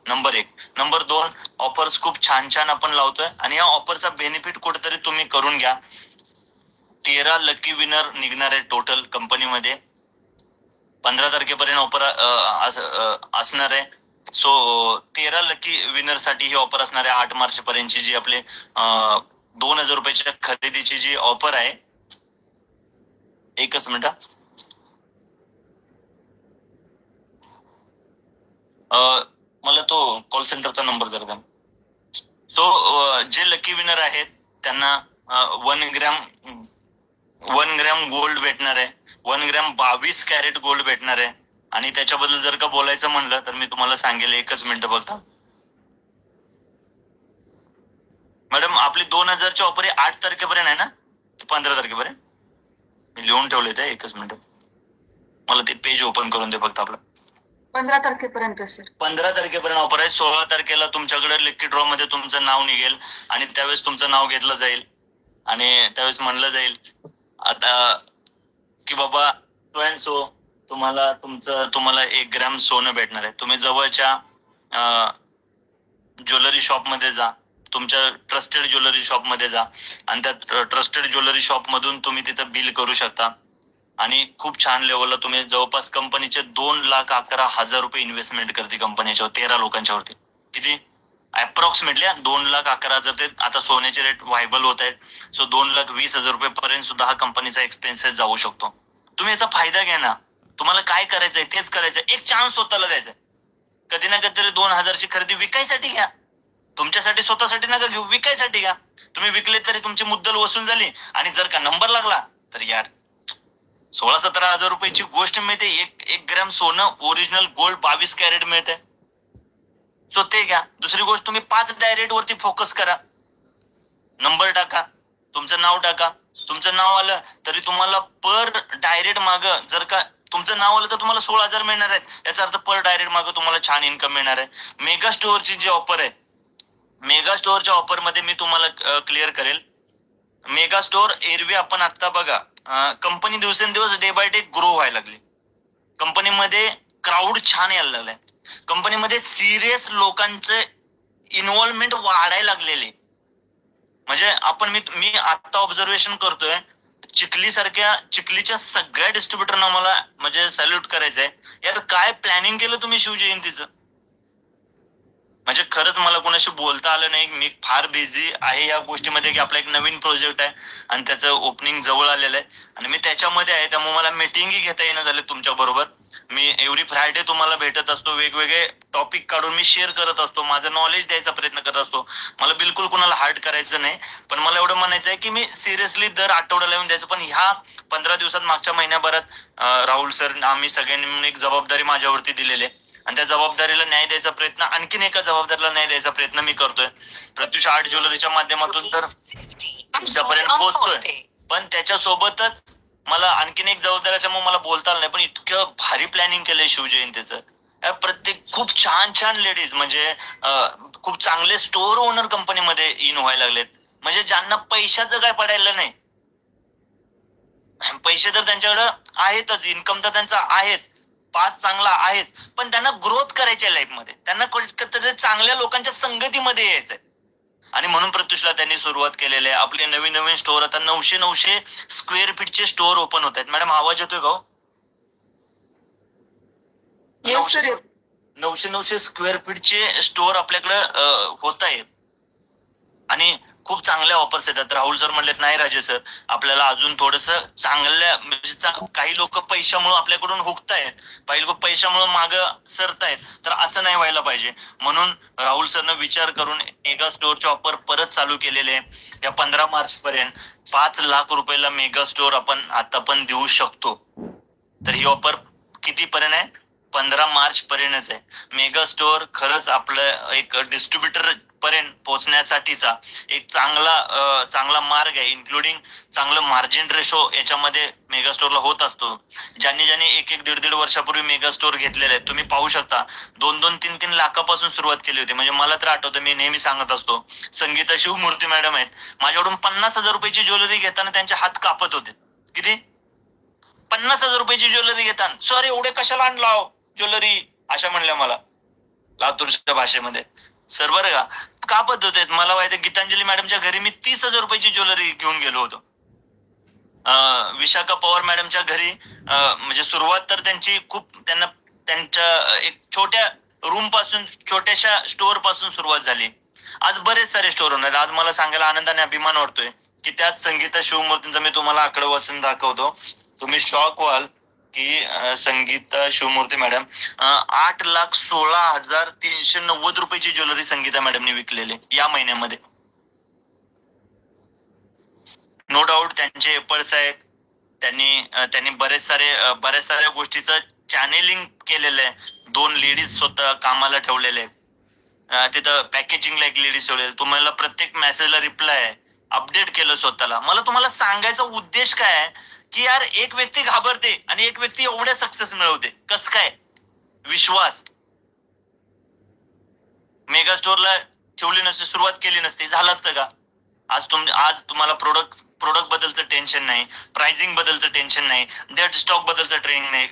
नंबर 1. नंबर 2, ऑफर्स खूप छान छान आपण लावतोय आणि या ऑफरचा बेनिफिट कुठेतरी तुम्ही करून घ्या. 13 लकी विनर निघणार आहे टोटल कंपनीमध्ये. 15 तारखेपर्यंत ऑफर असणार आहे. सो 13 लकी विनर साठी ही ऑफर असणार आहे. 8 मार्च पर्यंतची जी आपली 2,000 रुपयाच्या खरेदीची जी ऑफर आहे. एकच मिनिट, मला तो कॉल सेंटरचा नंबर जर द्या. सो जे लकी विनर आहेत त्यांना 1 ग्रॅम गोल्ड भेटणार आहे. 1 ग्रॅम 22 कॅरेट गोल्ड भेटणार आहे. आणि त्याच्याबद्दल जर का बोलायचं म्हणलं तर मी तुम्हाला सांगेल, एकच मिनिट बघता मॅडम, आपली 2,000ची ऑफर 8 तारखेपर्यंत आहे ना, 15 तारखेपर्यंत मी लिहून ठेवले ते. एकच मिनिट, मला ते पेज ओपन करून दे फक्त आपलं. 15 तारखेपर्यंत सर. 15 तारखेपर्यंत ऑफर आहे. 16 तारखेला तुमच्याकडे लकी ड्रॉ मध्ये तुमचं नाव निघेल आणि त्यावेळेस तुमचं नाव घेतलं जाईल आणि त्यावेळेस म्हणलं जाईल आता की बाबा सो अँड सो तुम्हाला 1 ग्रॅम सोनं भेटणार आहे. तुम्ही जवळच्या ज्वेलरी शॉप मध्ये जा, तुमच्या ट्रस्टेड ज्वेलरी शॉप मध्ये जा आणि त्या ट्रस्टेड ज्वेलरी शॉप मधून तुम्ही तिथं बिल करू शकता आणि खूप छान लेवलला तुम्ही जवळपास कंपनीचे 2,11,000 रुपये इन्व्हेस्टमेंट करते कंपनीच्या 13 लोकांच्यावरती. किती अप्रॉक्सिमेटली 2,11,000 ते आता सोन्याचे रेट व्हायबल होत आहेत. सो 2,20,000 रुपये पर्यंत सुद्धा हा कंपनीचा एक्सपेन्सेस जाऊ शकतो. तुम्ही याचा फायदा घ्या ना. तुम्हाला काय करायचंय तेच करायचंय. एक चान्स स्वतःला द्यायचा. कधी ना कधीतरी 2,000ची खरेदी विकायसाठी घ्या. तुमच्यासाठी स्वतःसाठी नका घेऊ, विकायसाठी घ्या. तुम्ही विकले तरी तुमची मुद्दल वसूल झाली आणि जर का नंबर लागला तर यार 16-17 हजार रुपयाची गोष्ट मिळते. 1 ग्रॅम सोनं ओरिजिनल गोल्ड 22 कॅरेट मिळते. सो ते घ्या. दुसरी गोष्ट, तुम्ही 5 डायरेक्ट वरती फोकस करा. नंबर टाका, तुमचं नाव टाका, तुमचं नाव आलं तरी तुम्हाला पर डायरेक्ट माग जर का तुमचं नाव आलं तर तुम्हाला 16,000 मिळणार आहेत. याचा अर्थ पर डायरेक्ट माग तुम्हाला छान इन्कम मिळणार आहे. मेगा स्टोअरची जी ऑफर आहे, मेगा स्टोअरच्या ऑफर मध्ये मी तुम्हाला क्लिअर करेल. मेगा स्टोअर एरवी आपण आता बघा, कंपनी दिवसेंदिवस डे बाय डे ग्रो व्हायला लागली. कंपनीमध्ये क्राऊड छान यायला लागलाय. कंपनीमध्ये सिरियस लोकांचे इन्व्हॉल्वमेंट वाढायला लागलेले. म्हणजे मी आता ऑब्झर्वेशन करतोय, चिखलीच्या सगळ्या डिस्ट्रीब्युटरना मला म्हणजे सॅल्यूट करायचंय. यार काय प्लॅनिंग केलं तुम्ही शिवजयंतीचं. म्हणजे खरंच मला कोणाशी बोलता आलं नाही. मी फार बिझी आहे या गोष्टीमध्ये की आपला एक नवीन प्रोजेक्ट आहे आणि त्याचं ओपनिंग जवळ आलेलं आहे आणि मी त्याच्यामध्ये आहे. त्यामुळे मला मीटिंगही घेता येणं झालं तुमच्या बरोबर. मी एव्हरी फ्रायडे तुम्हाला भेटत असतो, वेगवेगळे टॉपिक काढून मी शेअर करत असतो, माझं नॉलेज द्यायचा प्रयत्न करत असतो. मला बिलकुल कुणाला हार्ट करायचं नाही, पण मला एवढं म्हणायचं आहे की मी सिरियसली दर आठवड्याला येऊन द्यायचं. पण ह्या 15 दिवसात मागच्या महिन्याभरात राहुल सर आम्ही सगळ्यांनी मिळून एक जबाबदारी माझ्यावरती दिलेली आहे आणि त्या जबाबदारीला न्याय द्यायचा प्रयत्न, आणखीन एका जबाबदारीला न्याय द्यायचा प्रयत्न मी करतोय. प्रत्युष आर्ट ज्वेलरीच्या माध्यमातून तर इथपर्यंत पोहोचतोय, पण त्याच्यासोबतच मला आणखीन एक जबाबदारी असल्यामुळे मला बोलता आलं नाही. पण इतकं भारी प्लॅनिंग केलंय शिवजयंतीचं. प्रत्येक खूप छान छान लेडीज म्हणजे खूप चांगले स्टोअर ओनर कंपनीमध्ये इन व्हायला लागलेत. म्हणजे ज्यांना पैशाचं काय पडायला नाही. पैसे तर त्यांच्याकडे आहेतच, इन्कम तर त्यांचा आहेच, पास चांगला आहेच, पण त्यांना ग्रोथ करायची आहे लाईफ मध्ये. त्यांना चांगल्या लोकांच्या संगतीमध्ये यायचंय आणि म्हणून प्रत्युषला त्यांनी सुरुवात केलेली आहे. आपले नवीन नवीन स्टोअर आता 900 स्क्वेअर फीटचे स्टोअर ओपन होत आहेत. मॅडम आवाज येतोय का? 900 स्क्वेअर फीटचे स्टोअर आपल्याकडे होत आहेत आणि खूप चांगल्या ऑफर्स येतात. राहुल सर म्हणलेत नाही राजेश सर, आपल्याला अजून थोडस चांगल्या म्हणजे काही लोक पैशामुळे आपल्याकडून हुकतायत, काही लोक पैशामुळे माग सरतायत, तर असं नाही व्हायला पाहिजे. म्हणून राहुल सरनं विचार करून मेगा स्टोअरचे ऑफर परत चालू केलेले. या 15 मार्च पर्यंत 5 लाख रुपयाला मेगा स्टोअर आपण आता पण देऊ शकतो. तर ही ऑफर किती पर्यंत आहे? 15 मार्च पर्यंतच आहे. मेगा स्टोअर खरंच आपलं एक डिस्ट्रीब्युटर पर्यंत पोहोचण्यासाठीचा एक चांगला मार्ग आहे. इन्क्लुडिंग चांगलं मार्जिन रेशो याच्यामध्ये मेगा स्टोअरला होत असतो. ज्यांनी एक 1.5 वर्षापूर्वी मेगा स्टोअर घेतलेले आहेत, तुम्ही पाहू शकता 2-2, 3-3 लाखापासून सुरुवात केली होती. म्हणजे मला तर आठवतं, मी नेहमी सांगत असतो, संगीता शिवमूर्ती मॅडम आहेत, माझ्याकडून 50,000 रुपयाची ज्वेलरी घेताना त्यांचे हात कापत होते. किती? 50,000 रुपयाची ज्वेलरी घेताना, सर एवढे कशाला आणला ज्वेलरी, अशा म्हणल्या मला लातूरच्या भाषेमध्ये. सर बरं का पद्धत आहेत. मला माहिती, गीतांजली मॅडमच्या घरी मी 30,000 रुपयाची ज्वेलरी घेऊन गेलो होतो. विशाखा पवार मॅडमच्या घरी म्हणजे सुरुवात तर त्यांची खूप, त्यांच्या एक छोट्या रूम पासून, छोट्याशा स्टोअर पासून सुरुवात झाली. आज बरेच सारे स्टोअर होणार. आज मला सांगायला आनंदाने अभिमान वाटतोय की त्याच संगीता शिवमूर्तींचा मी तुम्हाला आकडे वाचून दाखवतो, तुम्ही शॉक व्हाल की संगीता शिवमूर्ती मॅडम 8,16,390 रुपयाची ज्वेलरी संगीता मॅडमने विकलेली या महिन्यामध्ये. नो डाऊट त्यांचे एफर्ट्स आहेत. त्यांनी बऱ्याच साऱ्या गोष्टीचं चॅनेलिंग केलेलं आहे. 2 लेडीज स्वतः कामाला ठेवलेले आहेत. तिथं पॅकेजिंगला एक लेडीज ठेवलेली. तुम्हाला प्रत्येक मेसेजला रिप्लाय आहे. अपडेट केलं स्वतःला. मला तुम्हाला सांगायचा उद्देश काय आहे की यार, एक व्यक्ती घाबरते आणि एक व्यक्ती एवढ्या सक्सेस मिळवते. कस काय? विश्वास. मेगा स्टोअरला ठेवली नसते, सुरुवात केली नसती, झालं असतं का? आज तुम्हाला प्रोडक्ट बद्दलचं टेन्शन नाही, प्राइसिंग बद्दलचं टेन्शन नाही, डेट स्टॉक बद्दलचं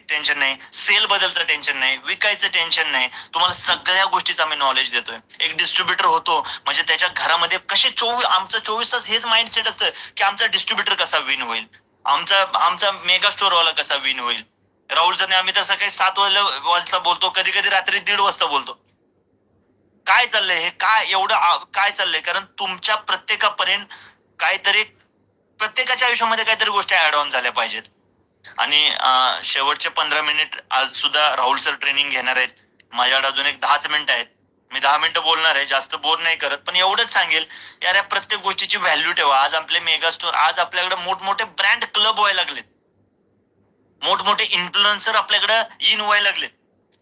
टेन्शन नाही, सेल बद्दलचं टेन्शन नाही, विकायचं टेन्शन नाही. तुम्हाला सगळ्या गोष्टीचा आम्ही नॉलेज देतोय. एक डिस्ट्रीब्युटर होतो म्हणजे त्याच्या घरामध्ये आमचं 24 तास हेच माइंडसेट असतं की आमचा डिस्ट्रीब्युटर कसा विन होईल, आमचा मेगा स्टोअर वाला कसा विन होईल. राहुल सरने आम्ही तर सकाळी 7 वाजता बोलतो, कधी कधी रात्री 1:30 वाजता बोलतो. काय चाललंय हे, काय एवढं काय चाललंय? कारण तुमच्या प्रत्येकापर्यंत काहीतरी, प्रत्येकाच्या आयुष्यामध्ये काहीतरी गोष्टी ऍड ऑन झाल्या पाहिजेत. आणि शेवटचे 15 मिनिट आज सुद्धा राहुल सर ट्रेनिंग घेणार आहेत. माझ्याकडे अजून एक 10 मिनिटं आहेत. मी 10 मिनिटं बोलणार आहे, जास्त बोर नाही करत, पण एवढंच सांगेल यार, या प्रत्येक गोष्टीची व्हॅल्यू ठेवा. आज आपले मेगा स्टोअर, आज आपल्याकडे मोठमोठे ब्रँड क्लब व्हायला लागलेत, मोठमोठे इन्फ्लुएन्सर आपल्याकडे इन व्हायला लागलेत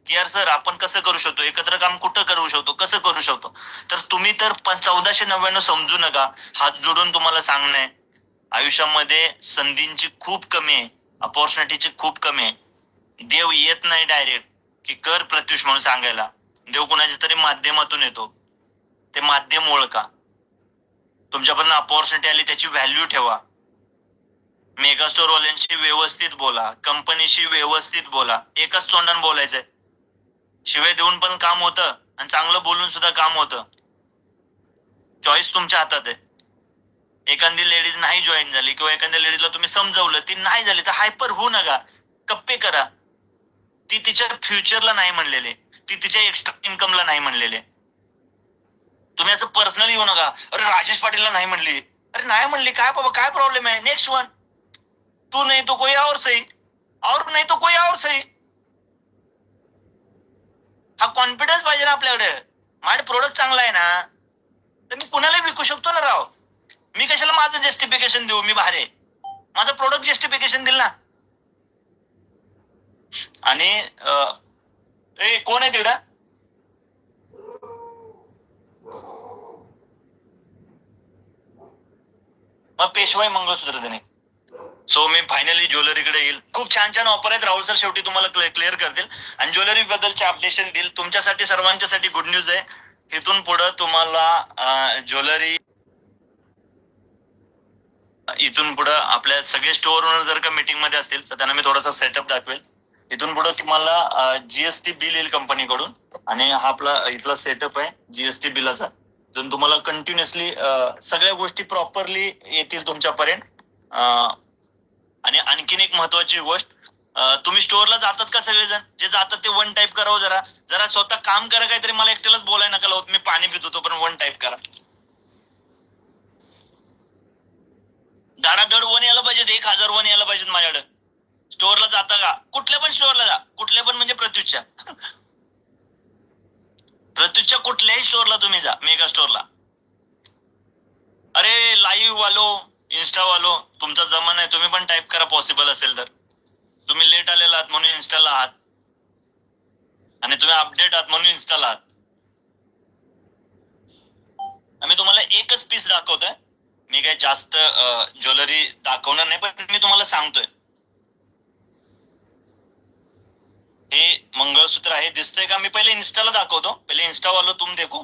की यार सर आपण कसं करू शकतो, एकत्र काम कुठं करू शकतो, कसं करू शकतो. तर तुम्ही तर 1499 समजू नका. हात जोडून तुम्हाला सांगणं आहे, आयुष्यामध्ये संधींची खूप कमी आहे, अपॉर्च्युनिटीची खूप कमी आहे. देव येत नाही डायरेक्ट की कर प्रत्युष म्हणून सांगायला. देव कुणाच्या तरी माध्यमातून येतो. ते माध्यम ओळखा. तुमच्यापर्यंत अपॉर्च्युनिटी आली त्याची व्हॅल्यू ठेवा. मेगास्टोर वाल्यांशी व्यवस्थित बोला, कंपनीशी व्यवस्थित बोला. एकाच तोंडाने बोलायचंय. शिवाय देऊन पण काम होतं आणि चांगलं बोलून सुद्धा काम होतं. चॉईस तुमच्या हातात आहे. एखादी लेडीज नाही जॉईन झाली किंवा एखाद्या लेडीजला तुम्ही समजवलं ती नाही झाली तर हायपर होऊ नका, कप्पे करा. ती तिच्या फ्युचरला नाही म्हणलेले, ती तिच्या एक्स्ट्रा इन्कमला नाही म्हणलेले. तुम्ही असं पर्सनली येऊ नका, अरे राजेश पाटीलला नाही म्हणली, अरे नाही म्हणली काय बाबा, काय प्रॉब्लेम आहे, नेक्स्ट वन. तू नाही तो कोई और सही, और नाही तो कोई और सही. हा कॉन्फिडन्स पाहिजे ना आपल्याकडे. माझे प्रोडक्ट चांगला आहे ना तर मी कुणाला विकू शकतो ना राव. मी कशाला माझं जस्टिफिकेशन देऊ, मी बाहेर आहे, माझं प्रोडक्ट जस्टिफिकेशन दिल ना. आणि कोण आहे तिकडं? मग पेशवाई मंगळसूत्र देणे. सो मी फायनली ज्वेलरीकडे येईल. खूप छान छान ऑफर आहेत. राहुल सर शेवटी तुम्हाला क्लिअर करतील आणि ज्वेलरी बद्दलचे अपडेशन देईल. तुमच्यासाठी सर्वांच्यासाठी गुड न्यूज आहे. इथून पुढे तुम्हाला ज्वेलरी इथून पुढे आपल्या सगळे स्टोअर ओनर जर का मीटिंग मध्ये असतील तर त्यांना मी थोडासा सेटअप दाखवेल. इथून पुढे तुम्हाला जीएसटी बिल येईल कंपनीकडून आणि हा आपला इथला सेटअप आहे जीएसटी बिलाचा. तर तुम्हाला कंटिन्युअसली सगळ्या गोष्टी प्रॉपरली येतील तुमच्यापर्यंत. आणि आणखीन एक महत्वाची गोष्ट, तुम्ही स्टोअरला जातात का सगळेजण? जे जातात ते वन टाईप करावं. जरा स्वतः काम करा काहीतरी. मला एकट्यालाच बोलायला नका लावत. मी पाणी पित होतो पण वन टाईप करा. धडाधड वन यायला पाहिजेत, 1000 वन यायला पाहिजेत माझ्याकडे. स्टोअरला जाता का? कुठल्या पण स्टोअरला जा. कुठल्या पण म्हणजे प्रत्युषच्या कुठल्याही स्टोअरला तुम्ही जा, मेगा स्टोअरला. अरे लाईव्ह वालो, इन्स्टा वालो, तुमचा जमाना आहे. तुम्ही पण टाईप करा पॉसिबल असेल तर. तुम्ही लेट आलेला आहात म्हणून इन्स्टाला आहात आणि तुम्ही अपडेट आहात म्हणून इन्स्टाला आहात. आम्ही तुम्हाला एकच पीस दाखवतोय. मी काही जास्त ज्वेलरी दाखवणार नाही पण मी तुम्हाला सांगतोय. हे मंगळसूत्र आहे, दिसतंय का? मी पहिले इन्स्टाला दाखवतो. पहिले इन्स्टा वालो तुम देखो.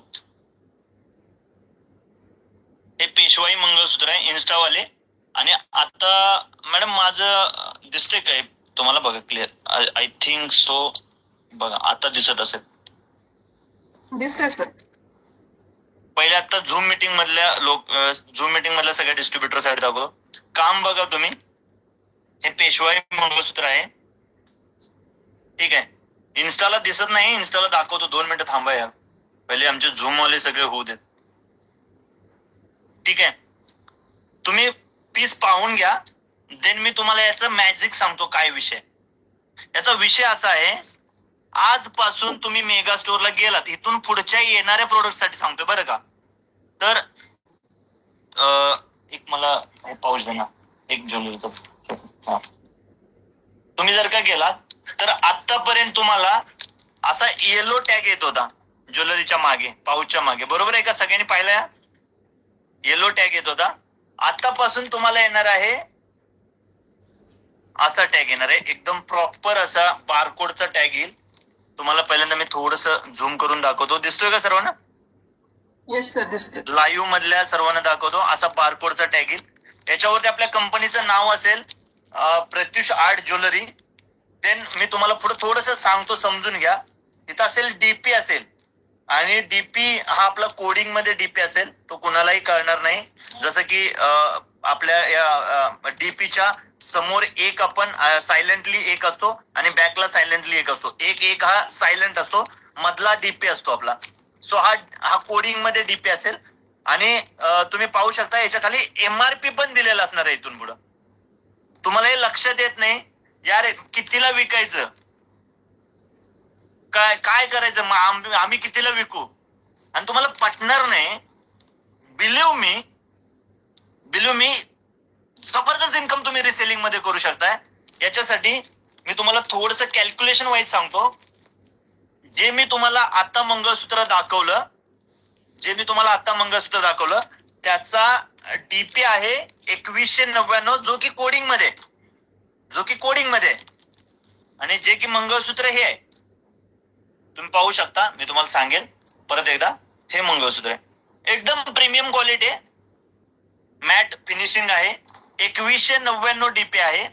हे पेशवाई मंगळसूत्र आहे इन्स्टा वाले. आणि आता मॅडम माझं दिसतंय काय तुम्हाला? बघा क्लिअर. I think so. बघा आता दिसत असेल. दिसतंय सर. पहिले आता झूम मीटिंग मधल्या सगळ्या डिस्ट्रीब्युटर साठी दाखवतो. काम बघा तुम्ही. हे पेशवाई मंगळसूत्र आहे. ठीक आहे. इन्स्टाला दिसत नाही, इन्स्टाला दाखवतो. 2 मिनिटं थांबा यार. पहिले आमचे झूम वाले सगळे होऊ देत. ठीक आहे. तुम्ही पीस पाहून घ्या. देन मी तुम्हाला याचा मॅजिक सांगतो काय विषय. याचा विषय असा आहे, आजपासून तुम्ही मेगा स्टोअरला गेलात, इथून पुढच्या येणाऱ्या प्रोडक्ट साठी सांगतोय बरं का. तर एक मला पाऊच दे ना, एक ज्वेलरीचा. तुम्ही जर का गेलात तर आतापर्यंत तुम्हाला असा येलो टॅग येत होता ज्वेलरीच्या मागे, पाऊचच्या मागे. बरोबर आहे का? सगळ्यांनी पाहिलं? येलो टॅग येत होता. आतापासून तुम्हाला येणार आहे असा टॅग येणार आहे. एकदम प्रॉपर असा बारकोडचा टॅग येईल तुम्हाला. पहिल्यांदा मी थोडस झूम करून दाखवतो. दिसतोय का सर्वांना? येस सर दिसतोय. लाईव्ह मधल्या सर्वांना दाखवतो. असा बारकोडचा टॅग येईल. याच्यावरती आपल्या कंपनीचं नाव असेल Pratyush Art jewellery. Than me तुम्हाला पुढे थोडस सांगतो, समजून घ्या. इथं असेल डीपी असेल आणि डीपी हा आपला कोडिंग मध्ये डीपी असेल, तो कुणालाही कळणार नाही. जसं की आपल्या या डीपीच्या समोर एक आपण सायलेंटली एक असतो आणि बॅकला सायलेंटली एक असतो. एक हा सायलेंट असतो, मधला डीपी असतो आपला. सो हा कोडिंग मध्ये डीपी असेल. आणि तुम्ही पाहू शकता याच्या खाली एमआरपी पण दिलेला असणार आहे इथून पुढं. तुम्हाला हे लक्षात येत नाही यार कितीला विकायचं, काय करायचं, मग आम्ही कितीला विकू, आणि तुम्हाला पटणार नाही. बिलीव्ह मी जबरदस्त इन्कम तुम्ही रिसेलिंग मध्ये करू शकताय. याच्यासाठी मी तुम्हाला थोडस कॅल्क्युलेशन वाईज सांगतो. जे मी तुम्हाला आता मंगळसूत्र दाखवलं त्याचा डीपी आहे 2199 जो की कोडिंग मध्ये आणि जे की मंगळसूत्र हे आहे तुम्ही पाहू शकता. मी तुम्हाला सांगेल परत एकदा. हे मंगळसूत्र आहे एकदम प्रीमियम क्वालिटी आहे. मॅट फिनिशिंग आहे. 2199 डीपी आहे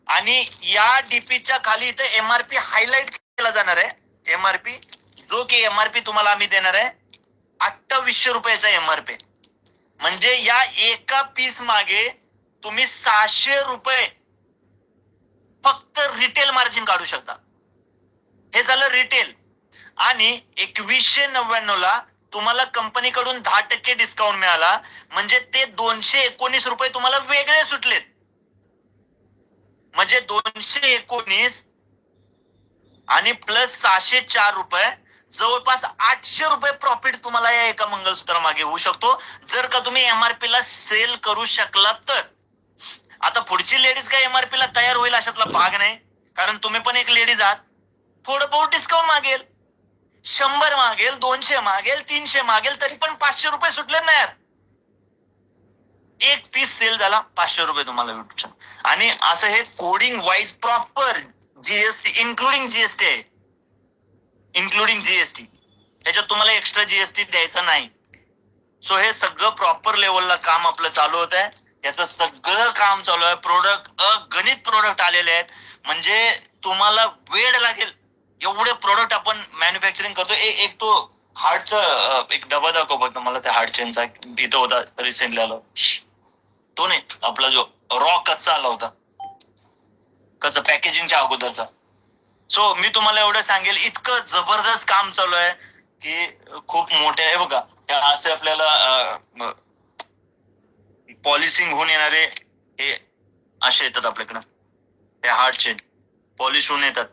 आणि या डीपीच्या खाली इथे एमआरपी हायलाइट केला जाणार आहे. एमआरपी जो की एमआरपी तुम्हाला आम्ही देणार आहे 2800 रुपयाचा एमआरपी. म्हणजे या एका पीस मागे तुम्ही 600 रुपये फक्त रिटेल मार्जिन काढू शकता. हे झालं रिटेल. आणि 2199 ला तुम्हाला कंपनीकडून 10% डिस्काउंट मिळाला म्हणजे ते 219 रुपये तुम्हाला वेगळे सुटलेत. म्हणजे 219 आणि प्लस 604 रुपये जवळपास 800 रुपये प्रॉफिट तुम्हाला या एका मंगळसूत्रा मागे होऊ शकतो जर का तुम्ही एमआरपी ला सेल करू शकलात तर. आता पुढची लेडीज काय एमआरपी ला तयार होईल अशातला भाग नाही, कारण तुम्ही पण एक लेडीज आहात. थोडं बहुत डिस्काउंट मागेल, 100 मागेल, 200 मागेल, 300 मागेल, तरी पण 500 रुपये सुटले ना यार. एक पीस सेल झाला 500 रुपये तुम्हाला भेटू शकतात. आणि असं हे coding wise proper GST including GST आहे. इन्क्लुडिंग जीएसटी त्याच्यात तुम्हाला एक्स्ट्रा जीएसटी द्यायचा नाही. सो हे सगळं प्रॉपर लेवलला काम आपलं चालू होत आहे. याचं सगळं काम चालू आहे. प्रोडक्ट अगणित प्रोडक्ट आलेले आहेत. म्हणजे तुम्हाला वेळ लागेल एवढे प्रोडक्ट आपण मॅन्युफॅक्चरिंग करतो. एक तो हार्टचा एक डबा दाखव फक्त मला त्या हार्ट चेनचा इथं होता रिसेंटली आला तो नाही आपला जो रॉ कच्चा आला होता कच्चा पॅकेजिंगच्या अगोदरचा. सो मी तुम्हाला एवढं सांगेल इतकं जबरदस्त काम चालू आहे की खूप मोठे आहे बघा. असे आपल्याला पॉलिशिंग होऊन येणारे हे असे येतात आपल्याकडं. हे हार्ट चेन पॉलिश होऊन येतात.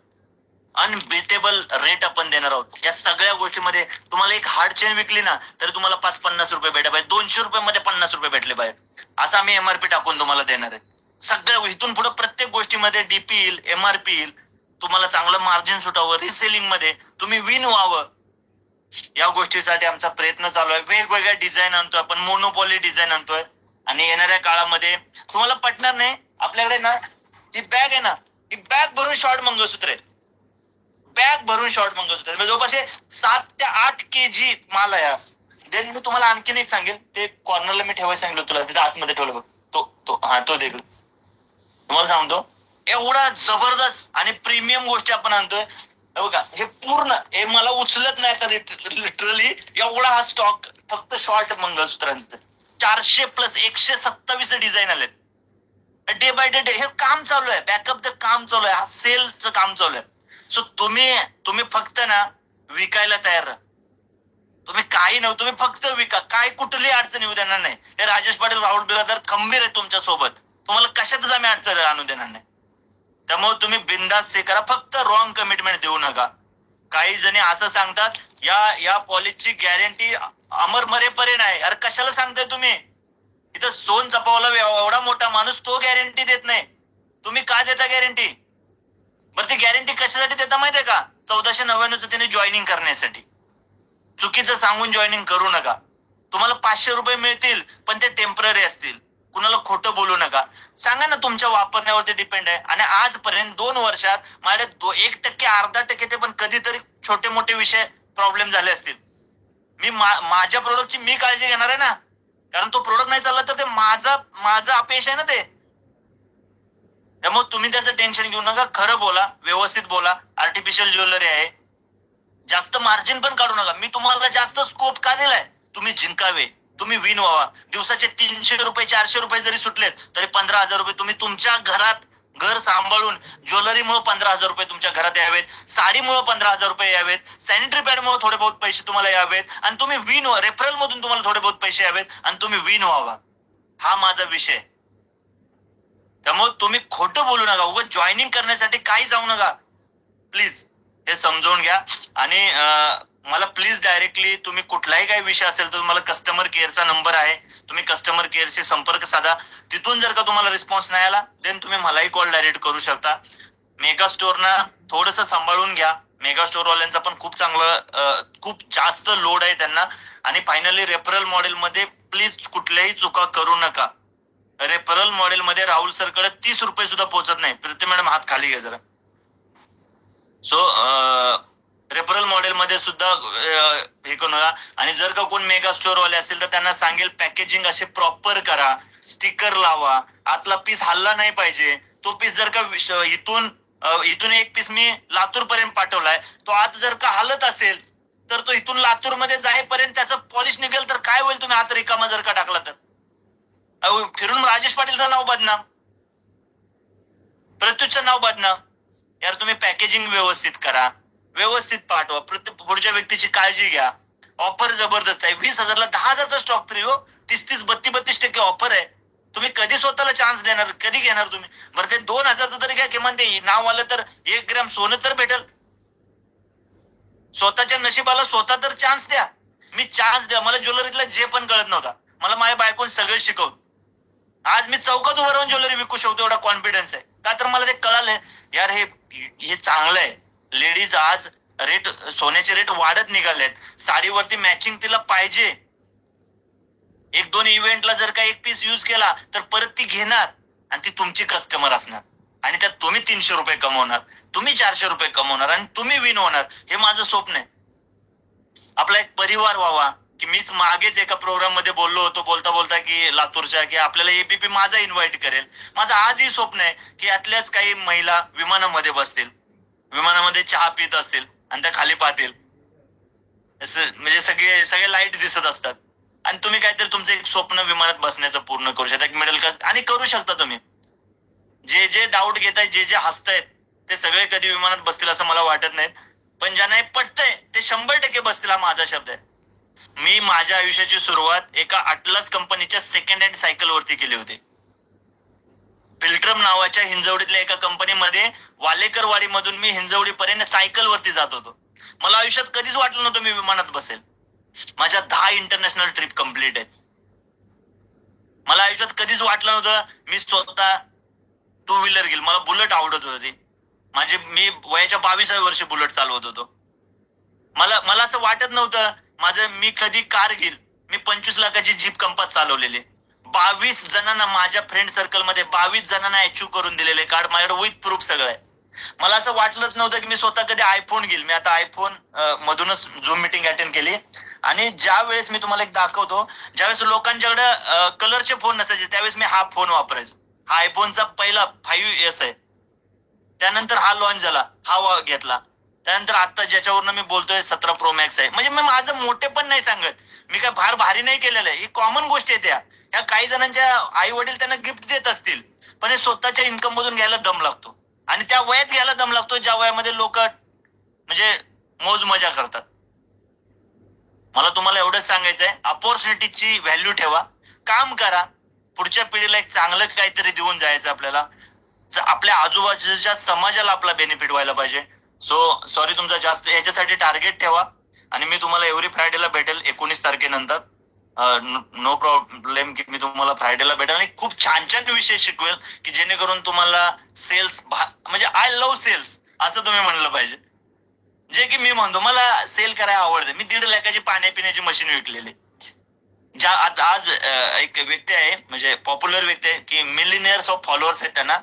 अनबिटेबल रेट आपण देणार आहोत. या सगळ्या गोष्टीमध्ये तुम्हाला एक हार्ट चेन विकली ना तर तुम्हाला 550 रुपये भेटा पाहिजे. 200 रुपये मध्ये 50 रुपये भेटले पाहिजे असं आम्ही एमआरपी टाकून तुम्हाला देणार आहे. सगळ्या इथून पुढे प्रत्येक गोष्टीमध्ये डीपी येईल, एमआरपी येईल. तुम्हाला चांगलं मार्जिन सुटावं, रिसेलिंग मध्ये तुम्ही विन व्हावं, या गोष्टीसाठी आमचा प्रयत्न चालू आहे. वेगवेगळ्या डिझाईन आणतोय आपण, मोनोपॉली डिझाईन आणतोय. आणि येणाऱ्या काळामध्ये तुम्हाला पटणार नाही आपल्याकडे ना जी बॅग आहे ना ती बॅग भरून शॉर्ट मंगळसूत्र आहे. बॅग भरून शॉर्ट मंगळसूत्र जवळपास 7 ते 8 केजी माल आहे. देन मी तुम्हाला आणखीन एक सांगेल. ते कॉर्नरला मी ठेवायला सांगितलं तुला तिथे आतमध्ये ठेवलं बघ तो दे तुम्हाला सांगतो. एवढा जबरदस्त आणि प्रीमियम गोष्टी आपण आणतोय बघा. हे पूर्ण हे मला उचलत नाही तर लिटरली एवढा हा स्टॉक फक्त शॉर्ट मंगळसूत्रांचं 400 प्लस 127 डिझाईन आलेत. डे बाय डे हे काम चालू आहे. बॅकअप काम चालू आहे. हा सेलचं काम चालू आहे. सो तुम्ही फक्त ना विकायला तयार राहा. तुम्ही काही नाही, तुम्ही फक्त विका. काय कुठली अडचण येऊ देणार नाही. हे राजेश पाटील, राहुल बिरादर खंबीर आहे तुमच्या सोबत. तुम्हाला कशातच आम्ही अडचण आणू देणार नाही. त्यामुळे तुम्ही बिंदास हे करा. फक्त रॉंग कमिटमेंट देऊ नका. काही जणी असं सांगतात या पॉलिसीची गॅरंटी अमर मरेपर्यंत आहे. अरे कशाला सांगताय तुम्ही? इथं सोन चपावला एवढा मोठा माणूस तो गॅरंटी देत नाही. तुम्ही का देता गॅरंटी? बरं ती गॅरंटी कशासाठी देता माहितीये का? 1499 त्याने जॉईनिंग करण्यासाठी. चुकीचं सांगून जॉईनिंग करू नका. तुम्हाला 500 रुपये मिळतील पण ते टेम्पररी असतील. कुणाला खोटं बोलू नका. सांगा ना तुमच्या वापरण्यावरती डिपेंड आहे. आणि आजपर्यंत 2 वर्षात माझ्या 1% अर्धा टक्के ते पण कधीतरी छोटे मोठे विषय प्रॉब्लेम झाले असतील. मी माझ्या प्रोडक्टची मी काळजी घेणार आहे ना, कारण तो प्रोडक्ट नाही चालला तर ते माझं अपयश आहे ना ते. त्यामुळे तुम्ही त्याचं टेन्शन घेऊ नका. खरं बोला, व्यवस्थित बोला. आर्टिफिशियल ज्वेलरी आहे. जास्त मार्जिन पण काढू नका. मी तुम्हाला जास्त स्कोप का दिलाय? तुम्ही जिंकावे, तुम्ही विन व्हावा. दिवसाचे 300 रुपये 400 रुपये जरी सुटलेत तरी 15,000 रुपये तुम्ही तुमच्या घरात घर सांभाळून ज्वेलरीमुळे 15,000 रुपये तुमच्या घरात यावेत, साडीमुळे 15,000 रुपये यावेत, सॅनिटरी पॅडमुळे थोडे बहुत पैसे तुम्हाला यावेत आणि तुम्ही विन व्हा. रेफरल मधून तुम्हाला थोडे बहुत पैसे यावेत आणि तुम्ही विन व्हावा. हा माझा विषय. त्यामुळे तुम्ही खोटं बोलू नका. उगाच जॉईनिंग करण्यासाठी काही जाऊ नका. प्लीज हे समजून घ्या. आणि मला प्लीज डायरेक्टली तुम्ही कुठलाही काही विषय असेल तर मला कस्टमर केअरचा नंबर आहे. तुम्ही कस्टमर केअरशी संपर्क साधा. तिथून जर का तुम्हाला रिस्पॉन्स नाही आला देन तुम्ही मलाही कॉल डायरेक्ट करू शकता. मेगा स्टोअरना थोडंसं सांभाळून घ्या. मेगा स्टोअर वाल्यांचा पण खूप खूप जास्त लोड आहे त्यांना. आणि फायनली रेफरल मॉडेल मध्ये प्लीज कुठल्याही चुका करू नका. रेफरल मॉडेल मध्ये राहुल सर कडे 30 रुपये सुद्धा पोहोचत नाही. प्रीती मॅडम हात खाली घ्या जरा. सो रेफरल मॉडेल मध्ये सुद्धा हे करू नका. आणि जर का कोण मेगा स्टोअर वाले असेल तर त्यांना सांगेल पॅकेजिंग असे प्रॉपर करा, स्टिकर लावा, आतला पीस हल्ला नाही पाहिजे. तो पीस जर का इथून एक पीस मी लातूर पर्यंत पाठवलाय, तो आत जर का हलत असेल तर तो इथून लातूर मध्ये जाईपर्यंत त्याचं पॉलिश निघेल तर काय होईल? तुम्ही आत रिकामा जर का टाकला तर फिरून राजेश पाटीलचं नाव बदनाम, प्रत्युषचं नाव बदनाम. यार तुम्ही पॅकेजिंग व्यवस्थित करा, व्यवस्थित पाठवा, पुढच्या व्यक्तीची काळजी घ्या. ऑफर जबरदस्त आहे. 20,000ला 10,000चा स्टॉक फ्री हो. 30-30, 32% ऑफर आहे. तुम्ही कधी स्वतःला चान्स देणार, कधी घेणार तुम्ही? बरं ते 2,000चं तरी घ्या, किमान ते नाव आलं तर 1 ग्रॅम सोनं तर भेटेल. स्वतःच्या नशिबाला स्वतः तर चान्स द्या. मी चान्स द्या. मला ज्वेलरीतला जे पण कळत नव्हता, मला माझ्या बायकोन सगळं शिकवलं. आज मी चौकात उभं राहून ज्वेलरी विकू शकतो एवढा कॉन्फिडन्स आहे. का तर मला ते कळालंय यार हे चांगलं आहे. लेडीज आज सोन्याचे रेट वाढत निघालेत. साडीवरती मॅचिंग तिला पाहिजे. 1-2 इव्हेंटला जर का एक पीस युज केला तर परत ती घेणार आणि ती तुमची कस्टमर असणार. आणि त्यात तुम्ही 300 रुपये कमवणार, तुम्ही 400 रुपये कमवणार आणि तुम्ही विन होणार. हे माझं स्वप्न आहे. आपला एक परिवार व्हावा. की मीच मागेच एका प्रोग्राम मध्ये बोललो होतो बोलता बोलता की लातूरच्या की आपल्याला एबीपी माझा इन्व्हाइट करेल. माझं आजही स्वप्न आहे की यातल्याच काही महिला विमानामध्ये बसतील, विमानामध्ये चहा पित असतील आणि त्या खाली पाहतील. म्हणजे सगळे लाईट दिसत असतात आणि तुम्ही काहीतरी तुमचं एक स्वप्न विमानात बसण्याचं पूर्ण करू शकता. एक मिडल क्लास आणि करू शकता तुम्ही. जे डाऊट घेतायत, जे हसतायत ते सगळे कधी विमानात बसतील असं मला वाटत नाही. पण ज्यांना हे पटतंय ते 100% बसतील, हा माझा शब्द आहे. मी माझ्या आयुष्याची सुरुवात एका अटलास कंपनीच्या सेकंड हँड सायकल वरती केली होती. फिल्ट्रम नावाच्या हिंजवडीतल्या एका कंपनीमध्ये वालेकर वाडी मधून मी हिंजवडी पर्यंत सायकल वरती जात होतो. मला आयुष्यात कधीच वाटलं नव्हतं मी विमानात बसेल. माझ्या 10 इंटरनॅशनल ट्रिप कम्प्लीट आहेत. मला आयुष्यात कधीच वाटलं नव्हतं मी स्वतः 2 व्हीलर घेईल. मला बुलेट आवडत होती. मी वयाच्या 22व्या वर्षी बुलेट चालवत होतो. मला असं वाटत नव्हतं मी कधी कार घेईल. मी 25 लाखाची जीप कंपास चालवलेली. 22 जणांना माझ्या फ्रेंड सर्कल मध्ये 22 जणांना अचीव्ह करून दिलेले कार्ड माझ्याकडे विथ प्रूफ सगळं आहे. मला असं वाटलंच नव्हतं की मी स्वतः कधी आयफोन घेईल. मी आता आयफोन मधूनच झूम मीटिंग अटेंड केली. आणि ज्या वेळेस मी तुम्हाला एक दाखवतो, ज्यावेळेस लोकांच्याकडे कलरचे फोन नसायचे त्यावेळेस मी हा फोन वापरायचो. हा आयफोनचा पहिला 5S आहे. त्यानंतर हा लॉन्च झाला, हा घेतला. त्यानंतर आता ज्याच्यावरनं मी बोलतोय 17 प्रो मॅक्स आहे. म्हणजे मी माझं मोठे पण नाही सांगत, मी काय फार भारी नाही केलेलं आहे. ही कॉमन गोष्टी आहेत. ह्या काही जणांच्या आई वडील त्यांना गिफ्ट देत असतील, पण हे स्वतःच्या इन्कम मधून घ्यायला दम लागतो. आणि त्या वयात घ्यायला दम लागतो ज्या वयामध्ये लोक म्हणजे मौज मजा करतात. मला तुम्हाला एवढंच सांगायचंय, अपॉर्च्युनिटीची व्हॅल्यू ठेवा, काम करा, पुढच्या पिढीला एक चांगलं काहीतरी देऊन जायचं आपल्याला. आपल्या आजूबाजूच्या समाजाला आपला बेनिफिट व्हायला पाहिजे. सो सॉरी तुमचा जास्त याच्यासाठी टार्गेट ठेवा आणि मी तुम्हाला एव्हरी फ्रायडेला भेटेल 19 तारखेनंतर. नो प्रॉब्लेम की मी तुम्हाला फ्रायडेला भेटेल आणि खूप छान छान विषय शिकवेल की जेणेकरून तुम्हाला सेल्स म्हणजे आय लव्ह सेल्स असं तुम्ही म्हणलं पाहिजे. जे की मी म्हणतो मला सेल करायला आवडते. मी 1.5 लाखाची पाण्यापिण्याची मशीन विकलेली. आज एक व्यक्ती आहे म्हणजे पॉप्युलर व्यक्ती आहे की मिलिनियर्स ऑफ फॉलोअर्स आहेत त्यांना.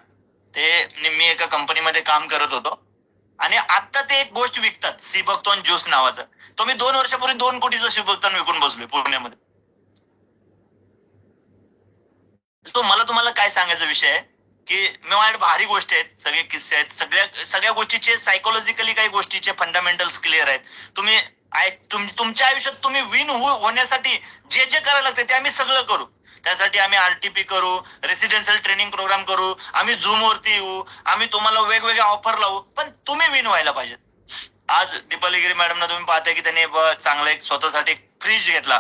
ते मी एका कंपनीमध्ये काम करत होतो आणि आता ते एक गोष्ट विकतात, सिबकतॉन ज्यूस नावाचं. तो मी 2 वर्षापूर्वी 2 कोटीचा सिबकतॉन विकून बसलोय पुण्यामध्ये. तो मला तुम्हाला काय सांगायचा विषय आहे की माझ्याकडे भारी गोष्टी आहेत, सगळे किस्से आहेत, सगळ्या गोष्टीचे सायकोलॉजिकली काही गोष्टीचे फंडामेंटल्स क्लिअर आहेत. तुमच्या आयुष्यात तुम्ही विन होण्यासाठी जे करायला लागते ते आम्ही सगळं करू. त्यासाठी आम्ही आरटीपी करू, रेसिडेन्शियल ट्रेनिंग प्रोग्राम करू, आम्ही झूम वरती येऊ, आम्ही तुम्हाला वेगवेगळ्या ऑफर लावू, पण तुम्ही विन व्हायला पाहिजे. आज दीपाली गिरी मॅडमना तुम्ही पाहताय की त्यांनी चांगला एक स्वतःसाठी फ्रीज घेतला.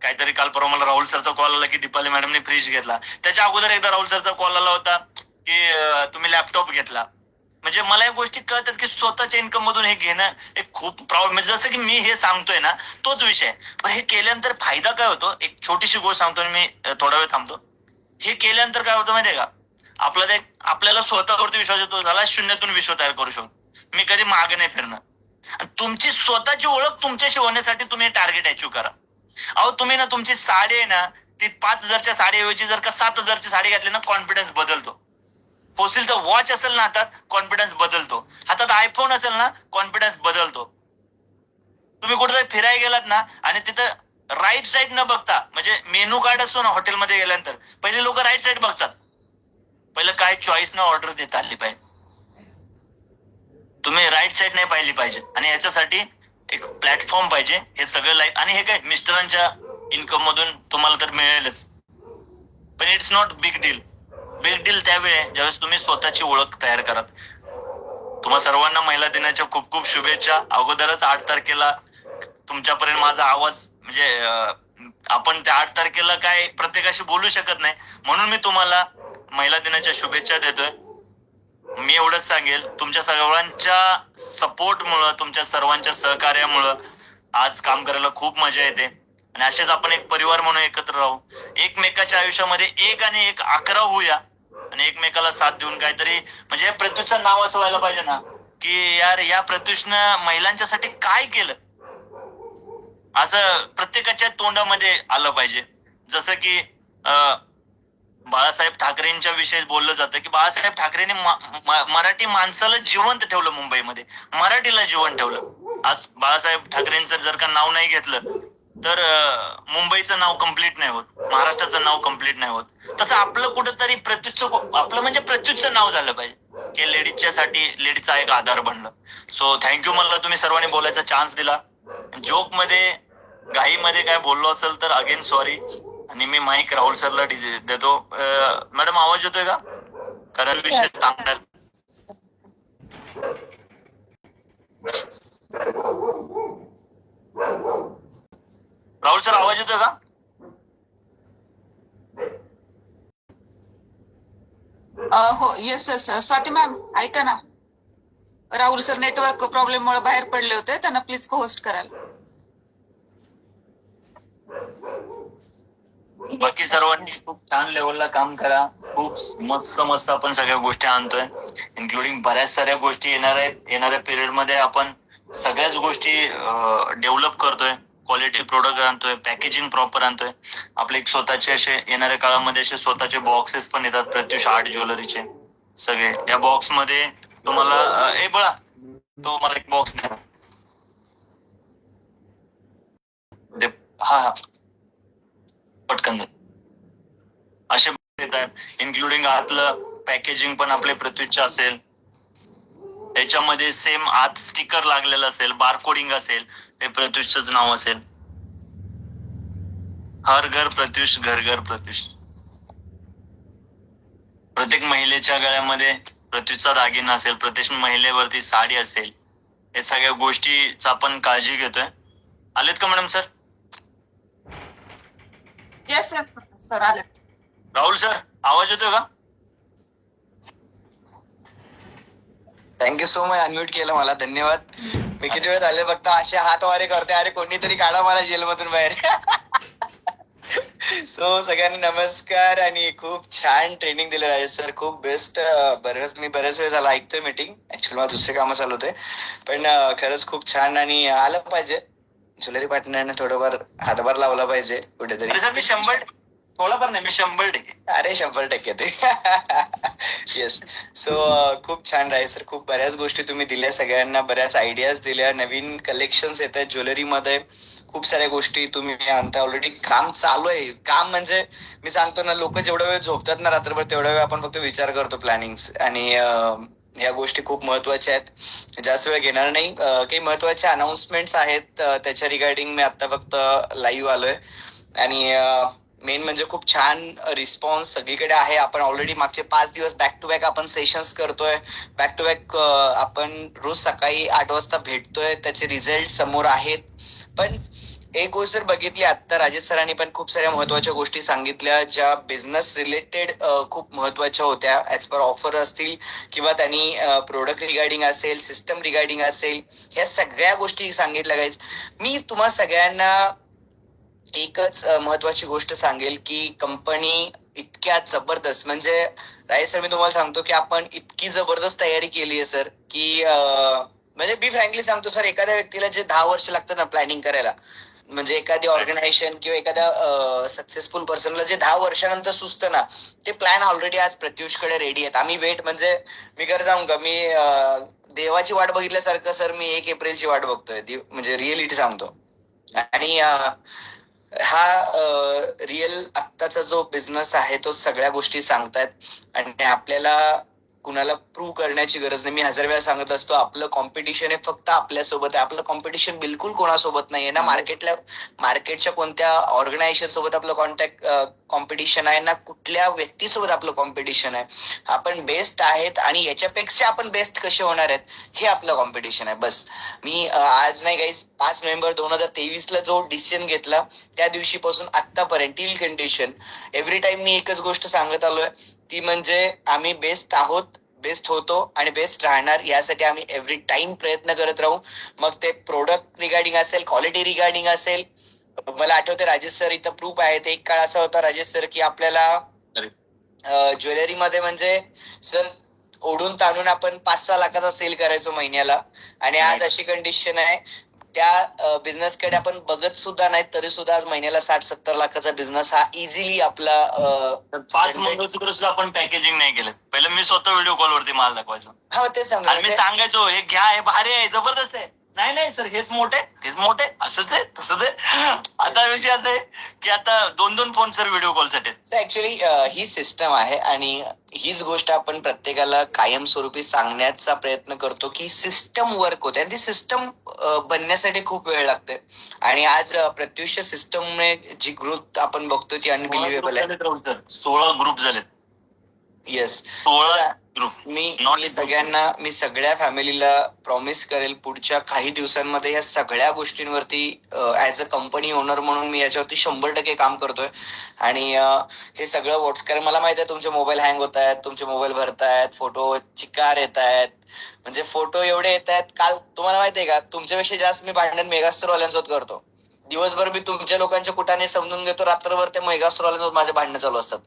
काहीतरी काल परवा मला राहुल सरचा कॉल आला की दीपाली मॅडमने फ्रीज घेतला. त्याच्या अगोदर एकदा राहुल सरचा कॉल आला होता की तुम्ही लॅपटॉप घेतला. म्हणजे मला या गोष्टी कळतात की स्वतःच्या इन्कम मधून हे घेणं एक खूप प्राऊड. म्हणजे जसं की मी हे सांगतोय ना तोच विषय. पण हे केल्यानंतर फायदा काय होतो, एक छोटीशी गोष्ट सांगतो आणि मी थोडा वेळ थांबतो. हे केल्यानंतर काय होतं माहितीये का, आपल्याला स्वतःवरती विश्वास येतो. झाला शून्यातून विश्व तयार करू शकतो. मी कधी मागे नाही फिरणार. आणि तुमची स्वतःची ओळख तुमच्याशी होण्यासाठी तुम्ही टार्गेट अचीव्ह करा. अहो तुम्ही ना तुमची साडी आहे ना ती 5,000च्या साडीऐवजी जर का 7,000ची साडी घातली ना कॉन्फिडन्स बदलतो. फोसिलचा वॉच असेल ना हातात कॉन्फिडन्स बदलतो. हातात आयफोन असेल ना कॉन्फिडन्स बदलतो. तुम्ही कुठेतरी फिरायला गेलात ना आणि तिथं राईट साईड न बघता, म्हणजे मेनू कार्ड असतो ना हॉटेलमध्ये गेल्यानंतर पहिले लोक राईट साईड बघतात. पहिलं काय चॉईस न ऑर्डर देता आली पाहिजे. तुम्ही राईट साईड नाही पाहिली पाहिजे आणि याच्यासाठी एक प्लॅटफॉर्म पाहिजे. हे सगळं लाईफ आणि हे काय मिस्टरांच्या इन्कम मधून तुम्हाला तर मिळेलच, पण it's not big deal. Big deal त्यावेळी ज्यावेळेस तुम्ही स्वतःची ओळख तयार कराल. तुम्हा सर्वांना महिला दिनाच्या खूप खूप शुभेच्छा. अगोदरच 8 तारखेला तुमच्यापर्यंत माझा आवाज म्हणजे आपण त्या 8 तारखेला काय प्रत्येकाशी बोलू शकत नाही, म्हणून मी तुम्हाला महिला दिनाच्या शुभेच्छा देतोय. मी एवढंच सांगेल, तुमच्या सर्वांच्या सपोर्टमुळं, तुमच्या सर्वांच्या सहकार्यामुळं आज काम करायला खूप मजा येते आणि असेच आपण एक परिवार म्हणून एकत्र राहू. एकमेकाच्या आयुष्यामध्ये 1 आणि 1 11 होऊया आणि एकमेकाला साथ देऊन काहीतरी, म्हणजे प्रत्युषचं नाव असं व्हायला पाहिजे ना की यार या प्रत्युषनं महिलांच्यासाठी काय केलं, असं प्रत्येकाच्या तोंडामध्ये आलं पाहिजे. जसं की बाळासाहेब ठाकरेंच्या विषयी बोललं जातं की बाळासाहेब ठाकरेंनी मराठी माणसाला जिवंत ठेवलं, मुंबईमध्ये मराठीला जिवंत ठेवलं. आज बाळासाहेब ठाकरेंचं जर का नाव नाही घेतलं तर मुंबईचं नाव कम्प्लीट नाही होत, महाराष्ट्राचं नाव कम्प्लीट नाही होत. तसं आपलं कुठंतरी प्रत्युषचं, आपलं म्हणजे प्रत्युषचं नाव झालं पाहिजे की लेडीजच्या साठी लेडीजचा एक आधार बनलं. सो थँक्यू, मला तुम्ही सर्वांनी बोलायचा चान्स दिला. जोक मध्ये घाईमध्ये काय बोललो असेल तर अगेन सॉरी. आणि मी माईक राहुल सरला देतो. मॅडम आवाज येतोय का? कारण विषय चांगला. राहुल सर आवाज येतोय का? हो येस येस स्वाती मॅम ऐका ना, राहुल सर नेटवर्क प्रॉब्लेम मुळे बाहेर पडले होते, त्यांना प्लीज को होस्ट कराल. बाकी सर्वांनी खूप छान लेवलला काम करा. खूप मस्त मस्त आपण सगळ्या गोष्टी आणतोय, इन्क्लुडिंग बऱ्याच साऱ्या गोष्टी येणाऱ्या पिरियड मध्ये आपण सगळ्याच गोष्टी डेव्हलप करतोय. क्वालिटी प्रोडक्ट आणतोय, पॅकेजिंग प्रॉपर आणतोय. आपले एक स्वतःचे असे येणाऱ्या काळामध्ये असे स्वतःचे बॉक्सेस पण येतात प्रत्युष आर्ट ज्वेलरीचे सगळे. या बॉक्स मध्ये तुम्हाला बळा तो मला एक बॉक्स द्या. हा पटकन असे येतात, इन्क्लुडिंग आतलं पॅकेजिंग पण आपले प्रत्युषचे असेल. याच्यामध्ये सेम आत स्टिकर लागलेलं असेल, बारकोडिंग असेल, हे प्रत्युषच नाव असेल. हर घर प्रत्युष, घर घर प्रत्युष. प्रत्येक महिलेच्या गळ्यामध्ये प्रत्युषचा दागिना असेल, प्रत्येक महिलेवरती साडी असेल. हे सगळ्या गोष्टीचा आपण काळजी घेतोय. आलेत का मॅडम सर? येस सर आले. राहुल सर आवाज येतोय का? थँक्यू सो मच, अनम्यूट केलं मला, धन्यवाद. मी किती वेळ झाले फक्त असे हात वारे करते, अरे कोणीतरी काढा मला जेलमधून बाहेर. सो सगळ्यांना नमस्कार आणि खूप छान ट्रेनिंग दिलं राजेश सर, खूप बेस्ट. मी बऱ्याच वेळ झाला ऐकतोय मीटिंग, ऍक्च्युअली मला दुसरे कामं चालू होते, पण खरंच खूप छान आणि आलं पाहिजे. ज्वेलरी पार्टनरने थोडंफार हातभार लावला पाहिजे कुठेतरी. मी 100 थोडाफार नाही, मी 100%. अरे 100% ते. येस. सो खूप छान राहील सर, खूप बऱ्याच गोष्टी तुम्ही दिल्या सगळ्यांना, बऱ्याच आयडियाज दिल्या. नवीन कलेक्शन्स येत आहेत ज्वेलरीमध्ये, खूप साऱ्या गोष्टी तुम्ही आणता. ऑलरेडी काम चालू आहे. काम म्हणजे मी सांगतो ना, लोक जेवढा वेळ झोपतात ना रात्रभर, तेवढा वेळ आपण फक्त विचार करतो प्लॅनिंग, आणि या गोष्टी खूप महत्वाच्या आहेत. जास्त वेळ घेणार नाही. काही महत्वाच्या अनाउन्समेंट्स आहेत, त्याच्या रिगार्डिंग मी आता फक्त लाईव्ह आलोय. आणि मेन म्हणजे खूप छान रिस्पॉन्स सगळीकडे आहे. आपण ऑलरेडी मागचे 5 दिवस बॅक टू बॅक आपण सेशन्स करतोय, बॅक टू बॅक आपण रोज सकाळी 8 वाजता भेटतोय, त्याचे रिझल्ट समोर आहेत. पण एक गोष्ट जर बघितली, आता राजेश सरांनी पण खूप साऱ्या महत्वाच्या गोष्टी सांगितल्या, ज्या बिझनेस रिलेटेड खूप महत्वाच्या होत्या. ऍज पर ऑफर असतील किंवा त्यांनी प्रोडक्ट रिगार्डिंग असेल, सिस्टम रिगार्डिंग असेल, ह्या सगळ्या गोष्टी सांगितल्या. गाईज मी तुम्हा सगळ्यांना एकच महत्वाची गोष्ट सांगेल की कंपनी इतक्या जबरदस्त, म्हणजे राजेश सर मी तुम्हाला सांगतो की आपण इतकी जबरदस्त तयारी केली आहे सर, की म्हणजे मी फ्रँकली सांगतो सर, एखाद्या व्यक्तीला जे 10 वर्ष लागतात ना प्लॅनिंग करायला, म्हणजे एखादी ऑर्गनायझेशन किंवा एखाद्या सक्सेसफुल पर्सनला जे 10 वर्षानंतर सुचतं ना, ते प्लॅन ऑलरेडी आज प्रत्युषकडे रेडी आहेत. आम्ही म्हणजे मी खरं सांगू का, मी देवाची वाट बघितल्यासारखं सर मी 1 एप्रिलची वाट बघतोय, म्हणजे रिअलिटी सांगतो. आणि हा रिअल आत्ताचा जो बिझनेस आहे तो सगळ्या गोष्टी सांगतायत आणि आपल्याला कुणाला प्रूव्ह करण्याची गरज नाही. मी 1000 वेळा सांगत असतो, आपलं कॉम्पिटिशन हे फक्त आपल्यासोबत आहे. आपलं कॉम्पिटिशन बिलकुल कोणासोबत नाहीये ना, मार्केटच्या कोणत्या ऑर्गनायझेशन सोबत आपलं कॉम्पिटिशन आहे ना, कुठल्या व्यक्तीसोबत आपलं कॉम्पिटिशन आहे. आपण बेस्ट आहेत आणि याच्यापेक्षा आपण बेस्ट कसे होणार आहेत हे आपलं कॉम्पिटिशन आहे. बस मी आज नाही गाईज, 5 नोव्हेंबर 2023 जो डिसिजन घेतला त्या दिवशीपासून आतापर्यंत टिल कंडिशन एव्हरी टाइम मी एकच गोष्ट सांगत आलोय, ती म्हणजे आम्ही बेस्ट आहोत, बेस्ट होतो आणि बेस्ट राहणार. यासाठी आम्ही एव्हरी टाइम प्रयत्न करत राहू. मग ते प्रोडक्ट रिगार्डिंग असेल, क्वालिटी रिगार्डिंग असेल. मला आठवते राजेश सर इथं प्रूफ आहेत, एक काळ असा होता राजेश सर की आपल्याला ज्वेलरीमध्ये म्हणजे सर ओढून ताणून आपण 5-6 लाखाचा सेल करायचो महिन्याला, आणि आज अशी कंडिशन आहे त्या बिझनेस कडे आपण बघत सुद्धा नाही तरी सुद्धा आज महिन्याला 60-70 लाखाचा बिझनेस हा इझिली आपला 5 मंगळसूत्र सुद्धा आपण पॅकेजिंग नाही केलं. पहिलं मी स्वतः व्हिडिओ कॉलवरती माल दाखवायचो. हा तेच सांगतो. आणि मी सांगायचो हे घ्या, हे भारी आहे, जबरदस्त आहे. नाही सर हेच मोठे, तेच मोठे, असं ते तसं ते. आता विषय असं आहे की आता 2-2 फोन सर व्हिडिओ कॉलसाठी. ऍक्च्युली ही सिस्टम आहे आणि हीच गोष्ट आपण प्रत्येकाला कायमस्वरूपी सांगण्याचा प्रयत्न करतो की सिस्टम वर्क होते आणि ती सिस्टम बनण्यासाठी खूप वेळ लागते. आणि आज प्रत्युष सिस्टमने जी ग्रोथ आपण बघतो ती अनबिलिव्हेबल आहे. 16 ग्रुप झालेत. Yes, 16 group. मी सगळ्या फॅमिलीला प्रॉमिस करेल पुढच्या काही दिवसांमध्ये या सगळ्या गोष्टींवरती ऍज अ कंपनी ओनर म्हणून मी याच्यावरती 100% काम करतोय. आणि हे सगळं कारण मला माहित आहे तुमचे मोबाईल हँग होत आहेत, तुमचे मोबाईल भरतायत, फोटो चिकार येत आहेत, म्हणजे फोटो एवढे येत आहेत. काल तुम्हाला माहितीये का, तुमच्यापेक्षा जास्त मी भांडण मेगास्टरवाल्यांसोबत करतो. दिवसभर मी तुमच्या लोकांच्या कुठाने समजून घेतो, रात्रभर त्या मेगास्टरवाल्यांसोबत माझे भांडणं चालू असतात.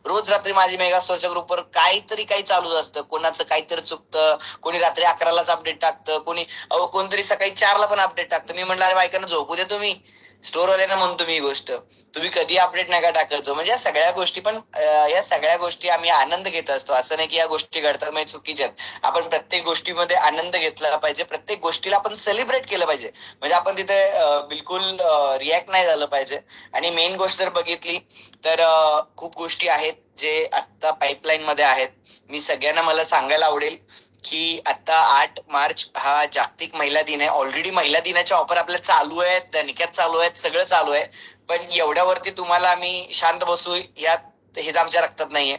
रोज रात्री माझी मेगास्टोरच्या ग्रुपवर काहीतरी काही चालू असतं, कोणाचं काहीतरी चुकतं, कोणी रात्री 11लाच अपडेट टाकतं, कोणतरी सकाळी 4ला पण अपडेट टाकतं. मी म्हटलं अरे बायकांना झोपू दे तुम्ही. स्टोरवाल्यांना म्हणतो मी ही गोष्ट, तुम्ही कधी अपडेट नका टाकायचो. म्हणजे या सगळ्या गोष्टी, पण या सगळ्या गोष्टी आम्ही आनंद घेत असतो. असं नाही की या गोष्टी घडतात म्हणजे चुकीच्या आहेत. आपण प्रत्येक गोष्टीमध्ये आनंद घेतला पाहिजे, प्रत्येक गोष्टीला आपण सेलिब्रेट केलं पाहिजे. म्हणजे आपण तिथे बिलकुल रिॲक्ट नाही झालं पाहिजे. आणि मेन गोष्ट जर बघितली तर खूप गोष्टी आहेत जे आता पाईपलाईन मध्ये आहेत. मी सगळ्यांना मला सांगायला आवडेल की आता 8 मार्च हा जागतिक महिला दिन आहे. ऑलरेडी महिला दिनाच्या ऑफर आपल्या चालू आहेत, दणक्यात चालू आहेत, सगळं चालू आहे. पण एवढ्यावरती तुम्हाला आम्ही शांत बसू यात हे आमच्या रक्तात नाहीये.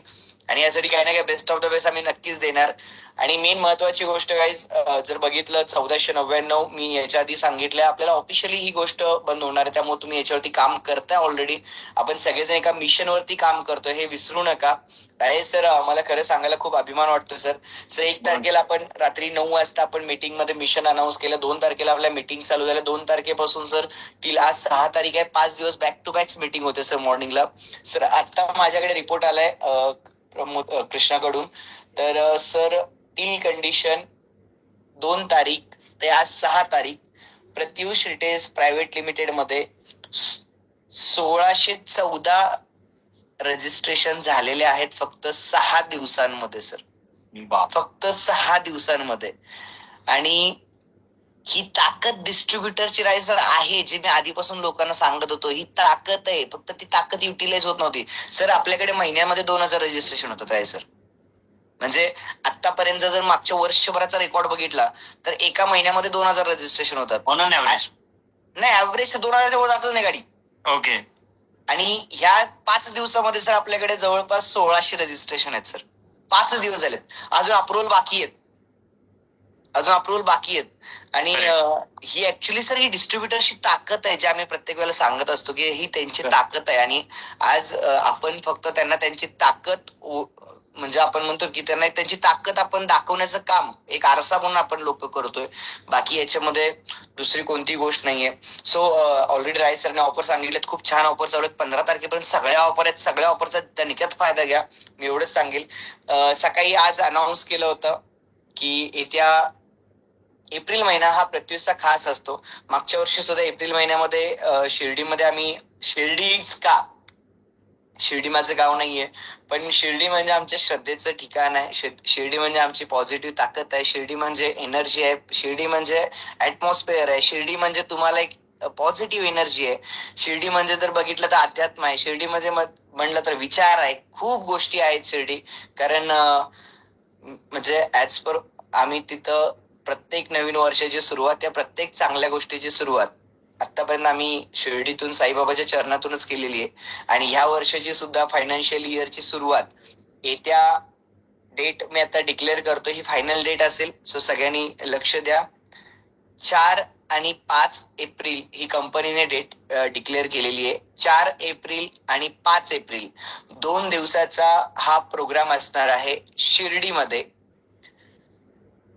आणि यासाठी काही ना काही बेस्ट ऑफ द बेस्ट आम्ही नक्कीच देणार. आणि मेन महत्वाची गोष्ट गाईज, जर बघितलं 1499 मी याच्या आधी सांगितलंय, आपल्याला ऑफिशियली ही गोष्ट बंद होणार आहे. त्यामुळे तुम्ही याच्यावरती काम करताय ऑलरेडी. आपण सगळेजण एका मिशनवरती काम करतोय, हे विसरू नका. आहे सर, मला खरं सांगायला खूप अभिमान वाटतो सर. 1 तारखेला आपण रात्री 9 वाजता आपण मीटिंग मध्ये मिशन अनाऊन्स केलं. 2 तारखेला आपल्या मीटिंग चालू झाल्या. 2 तारखेपासून सर टिल आज 6 तारीख आहे, 5 दिवस बॅक टू बॅक मीटिंग होते सर मॉर्निंगला. सर आता माझ्याकडे रिपोर्ट आलाय कृष्णाकडून. तर सर टिल कंडिशन 2 तारीख ते आज 6 तारीख प्रत्युष रिटेल्स प्रायव्हेट लिमिटेड मध्ये 1614 रजिस्ट्रेशन झालेले आहेत फक्त 6 दिवसांमध्ये सर. फक्त 6 दिवसांमध्ये. आणि ही ताकद डिस्ट्रीब्युटरची सर आहे, जे मी आधीपासून लोकांना सांगत होतो. ही ताकद आहे, फक्त ती ताकद युटिलाइज होत नव्हती सर. आपल्याकडे महिन्यामध्ये 2000 रजिस्ट्रेशन होतात आहे सर. म्हणजे आतापर्यंत जर मागच्या वर्षभराचा रेकॉर्ड बघितला तर एका महिन्यामध्ये 2000 रजिस्ट्रेशन होतात. नाही, ऍव्हरेज 2000 जवळ जातच नाही गाडी. ओके. आणि ह्या 5 दिवसामध्ये सर आपल्याकडे जवळपास 1600 रजिस्ट्रेशन आहेत सर. 5 दिवस झालेत, अजून अप्रुव्हल बाकी आहेत. आणि ही ऍक्च्युली सर ही डिस्ट्रीब्युटरची ताकद आहे, जे आम्ही प्रत्येक वेळेला सांगत असतो की ही त्यांची ताकद आहे. आणि आज आपण फक्त त्यांना त्यांची ताकद, म्हणजे आपण म्हणतो की त्यांना त्यांची ताकद आपण दाखवण्याचं काम एक आरसा म्हणून आपण लोक करतोय. बाकी याच्यामध्ये दुसरी कोणती गोष्ट नाहीये. सो ऑलरेडी राय सरने ऑफर सांगितलेत, खूप छान ऑफर चालू आहेत. 15 तारखेपर्यंत सगळ्या ऑफर आहेत. सगळ्या ऑफरचा दणक्यात फायदा घ्या, मी एवढंच सांगेल. सकाळी आज अनाऊन्स केलं होतं की येत्या एप्रिल महिना हा प्रत्युषचा खास असतो. मागच्या वर्षी सुद्धा एप्रिल महिन्यामध्ये शिर्डीमध्ये आम्ही शिर्डी माझं गाव नाहीये, पण शिर्डी म्हणजे आमच्या श्रद्धेचं ठिकाण आहे. शिर्डी म्हणजे आमची पॉझिटिव्ह ताकद आहे. शिर्डी म्हणजे एनर्जी आहे. शिर्डी म्हणजे ऍटमॉस्फिअर आहे. शिर्डी म्हणजे तुम्हाला एक पॉझिटिव्ह एनर्जी आहे. शिर्डी म्हणजे जर बघितलं तर अध्यात्म आहे. शिर्डी म्हणजे म्हणलं तर विचार आहे. खूप गोष्टी आहेत शिर्डी. कारण म्हणजे ऍज पर आम्ही तिथं प्रत्येक नवीन वर्षाची सुरुवात या प्रत्येक चांगल्या गोष्टीची सुरुवात आतापर्यंत आम्ही शिर्डीतून साईबाबाच्या चरणातूनच केलेली आहे. आणि ह्या वर्षाची सुद्धा फायनान्शियल इयरची सुरुवात येत्या डेट मी आता डिक्लेअर करतो, ही फायनल डेट असेल. सो सगळ्यांनी लक्ष द्या. 4 आणि 5 एप्रिल ही कंपनीने डेट डिक्लेअर केलेली आहे. 4 एप्रिल आणि 5 एप्रिल 2 दिवसाचा हा प्रोग्राम असणार आहे शिर्डीमध्ये.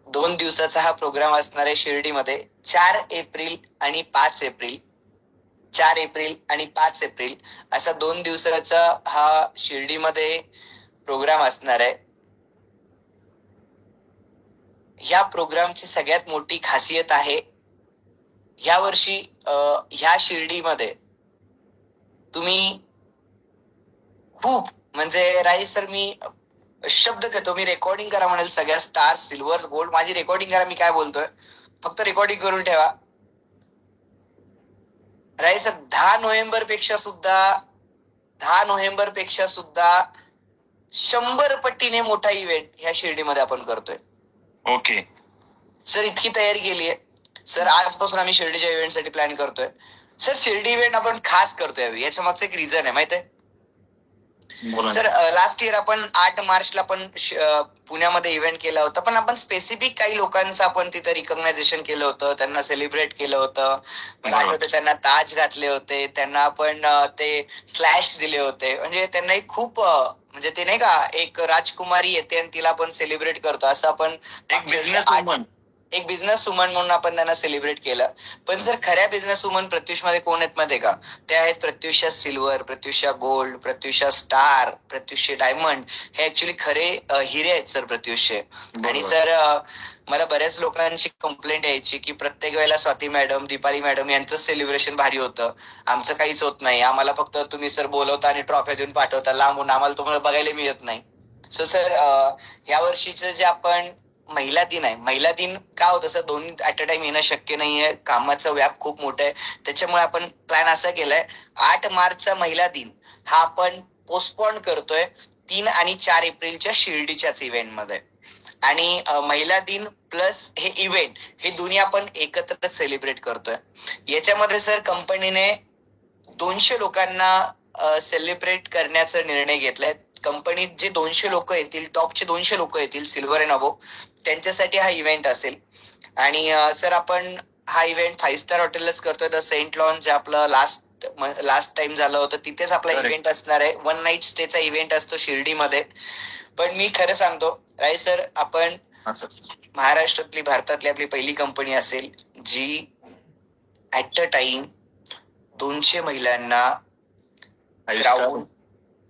2 दिवसाचा हा प्रोग्राम असणार आहे शिर्डीमध्ये. 4 एप्रिल आणि 5 एप्रिल 4 एप्रिल आणि 5 एप्रिल असा 2 दिवसाचा हा शिर्डीमध्ये प्रोग्राम असणार आहे. ह्या प्रोग्रामची सगळ्यात मोठी खासियत आहे, ह्या वर्षी ह्या शिर्डीमध्ये तुम्ही खूप म्हणजे राजेश सर मी शब्द देतो, मी रेकॉर्डिंग करा म्हणेल सगळ्या स्टार सिल्वर गोल्ड माझी रेकॉर्डिंग करा. मी काय बोलतोय फक्त रेकॉर्डिंग करून ठेवा. राजेश सर 10 नोव्हेंबर पेक्षा सुद्धा 100 पटीने मोठा इव्हेंट ह्या शिर्डीमध्ये आपण करतोय. ओके सर इतकी तयारी केली आहे सर. आजपासून आम्ही शिर्डीच्या इव्हेंटसाठी प्लॅन करतोय. सर शिर्डी इव्हेंट आपण खास करतोय, याच्या मागचं एक रिझन आहे माहित आहे सर. लास्ट इयर आपण 8 मार्चला पण पुण्यामध्ये इव्हेंट केला होता, पण आपण स्पेसिफिक काही लोकांचं आपण तिथं रिकॉग्नायझेशन केलं होतं, त्यांना सेलिब्रेट केलं होतं. मला आठवतं त्यांना ताज घातले होते, त्यांना आपण ते स्लॅश दिले होते. म्हणजे त्यांना खूप म्हणजे ते नाही का एक राजकुमारी येते आणि तिला आपण सेलिब्रेट करतो असं आपण एक बिझनेस वुमन म्हणून आपण त्यांना सेलिब्रेट केलं. पण जर खऱ्या बिझनेस वुमन प्रत्युष मध्ये कोण आहेत माहितीये का? त्या आहेत Pratyusha silver, Pratyusha gold, Pratyusha star, प्रत्युषे डायमंड. हे ऍक्च्युली खरे हिरे आहेत सर प्रत्युषचे. आणि सर मला बऱ्याच लोकांची कंप्लेंट यायची की प्रत्येक वेळेला स्वाती मॅडम, दीपाली मॅडम यांचं सेलिब्रेशन भारी होतं, आमचं काहीच होत नाही. आम्हाला फक्त तुम्ही सर बोलवता आणि ट्रॉफ्या देऊन पाठवता लांबून, आम्हाला तुम्हाला बघायला मिळत नाही. सो सर या वर्षीचं जे आपण महिला दिन आहे, महिला दिन का होतं सर, दोन्ही ऍट अ टाइम येणं शक्य नाहीये, कामाचा व्याप खूप मोठा आहे. त्याच्यामुळे आपण प्लॅन असा केलाय 8 मार्चचा महिला दिन हा आपण पोस्टपोन करतोय 3 आणि 4 एप्रिलच्या शिर्डीच्याच इव्हेंटमध्ये. आणि महिला दिन प्लस हे इव्हेंट हे दोन्ही आपण एकत्र सेलिब्रेट करतोय. याच्यामध्ये सर कंपनीने 200 लोकांना सेलिब्रेट करण्याचा निर्णय घेतलाय. कंपनीत जे 200 लोक येतील, टॉपचे 200 लोक येतील सिल्वर अँड अबोव, त्यांच्यासाठी हा इव्हेंट असेल. आणि सर आपण हा इव्हेंट 5 स्टार हॉटेललाच करतोय. द सेंट लॉन्स जे आपलं लास्ट टाइम झालं होतं तिथेच आपला इव्हेंट असणार आहे. 1 नाईट स्टेचा इव्हेंट असतो शिर्डीमध्ये. पण मी खरं सांगतो राय सर, आपण महाराष्ट्रातली, भारतातली आपली पहिली कंपनी असेल जी ऍट अ टाइम 200 महिलांना ग्राउंड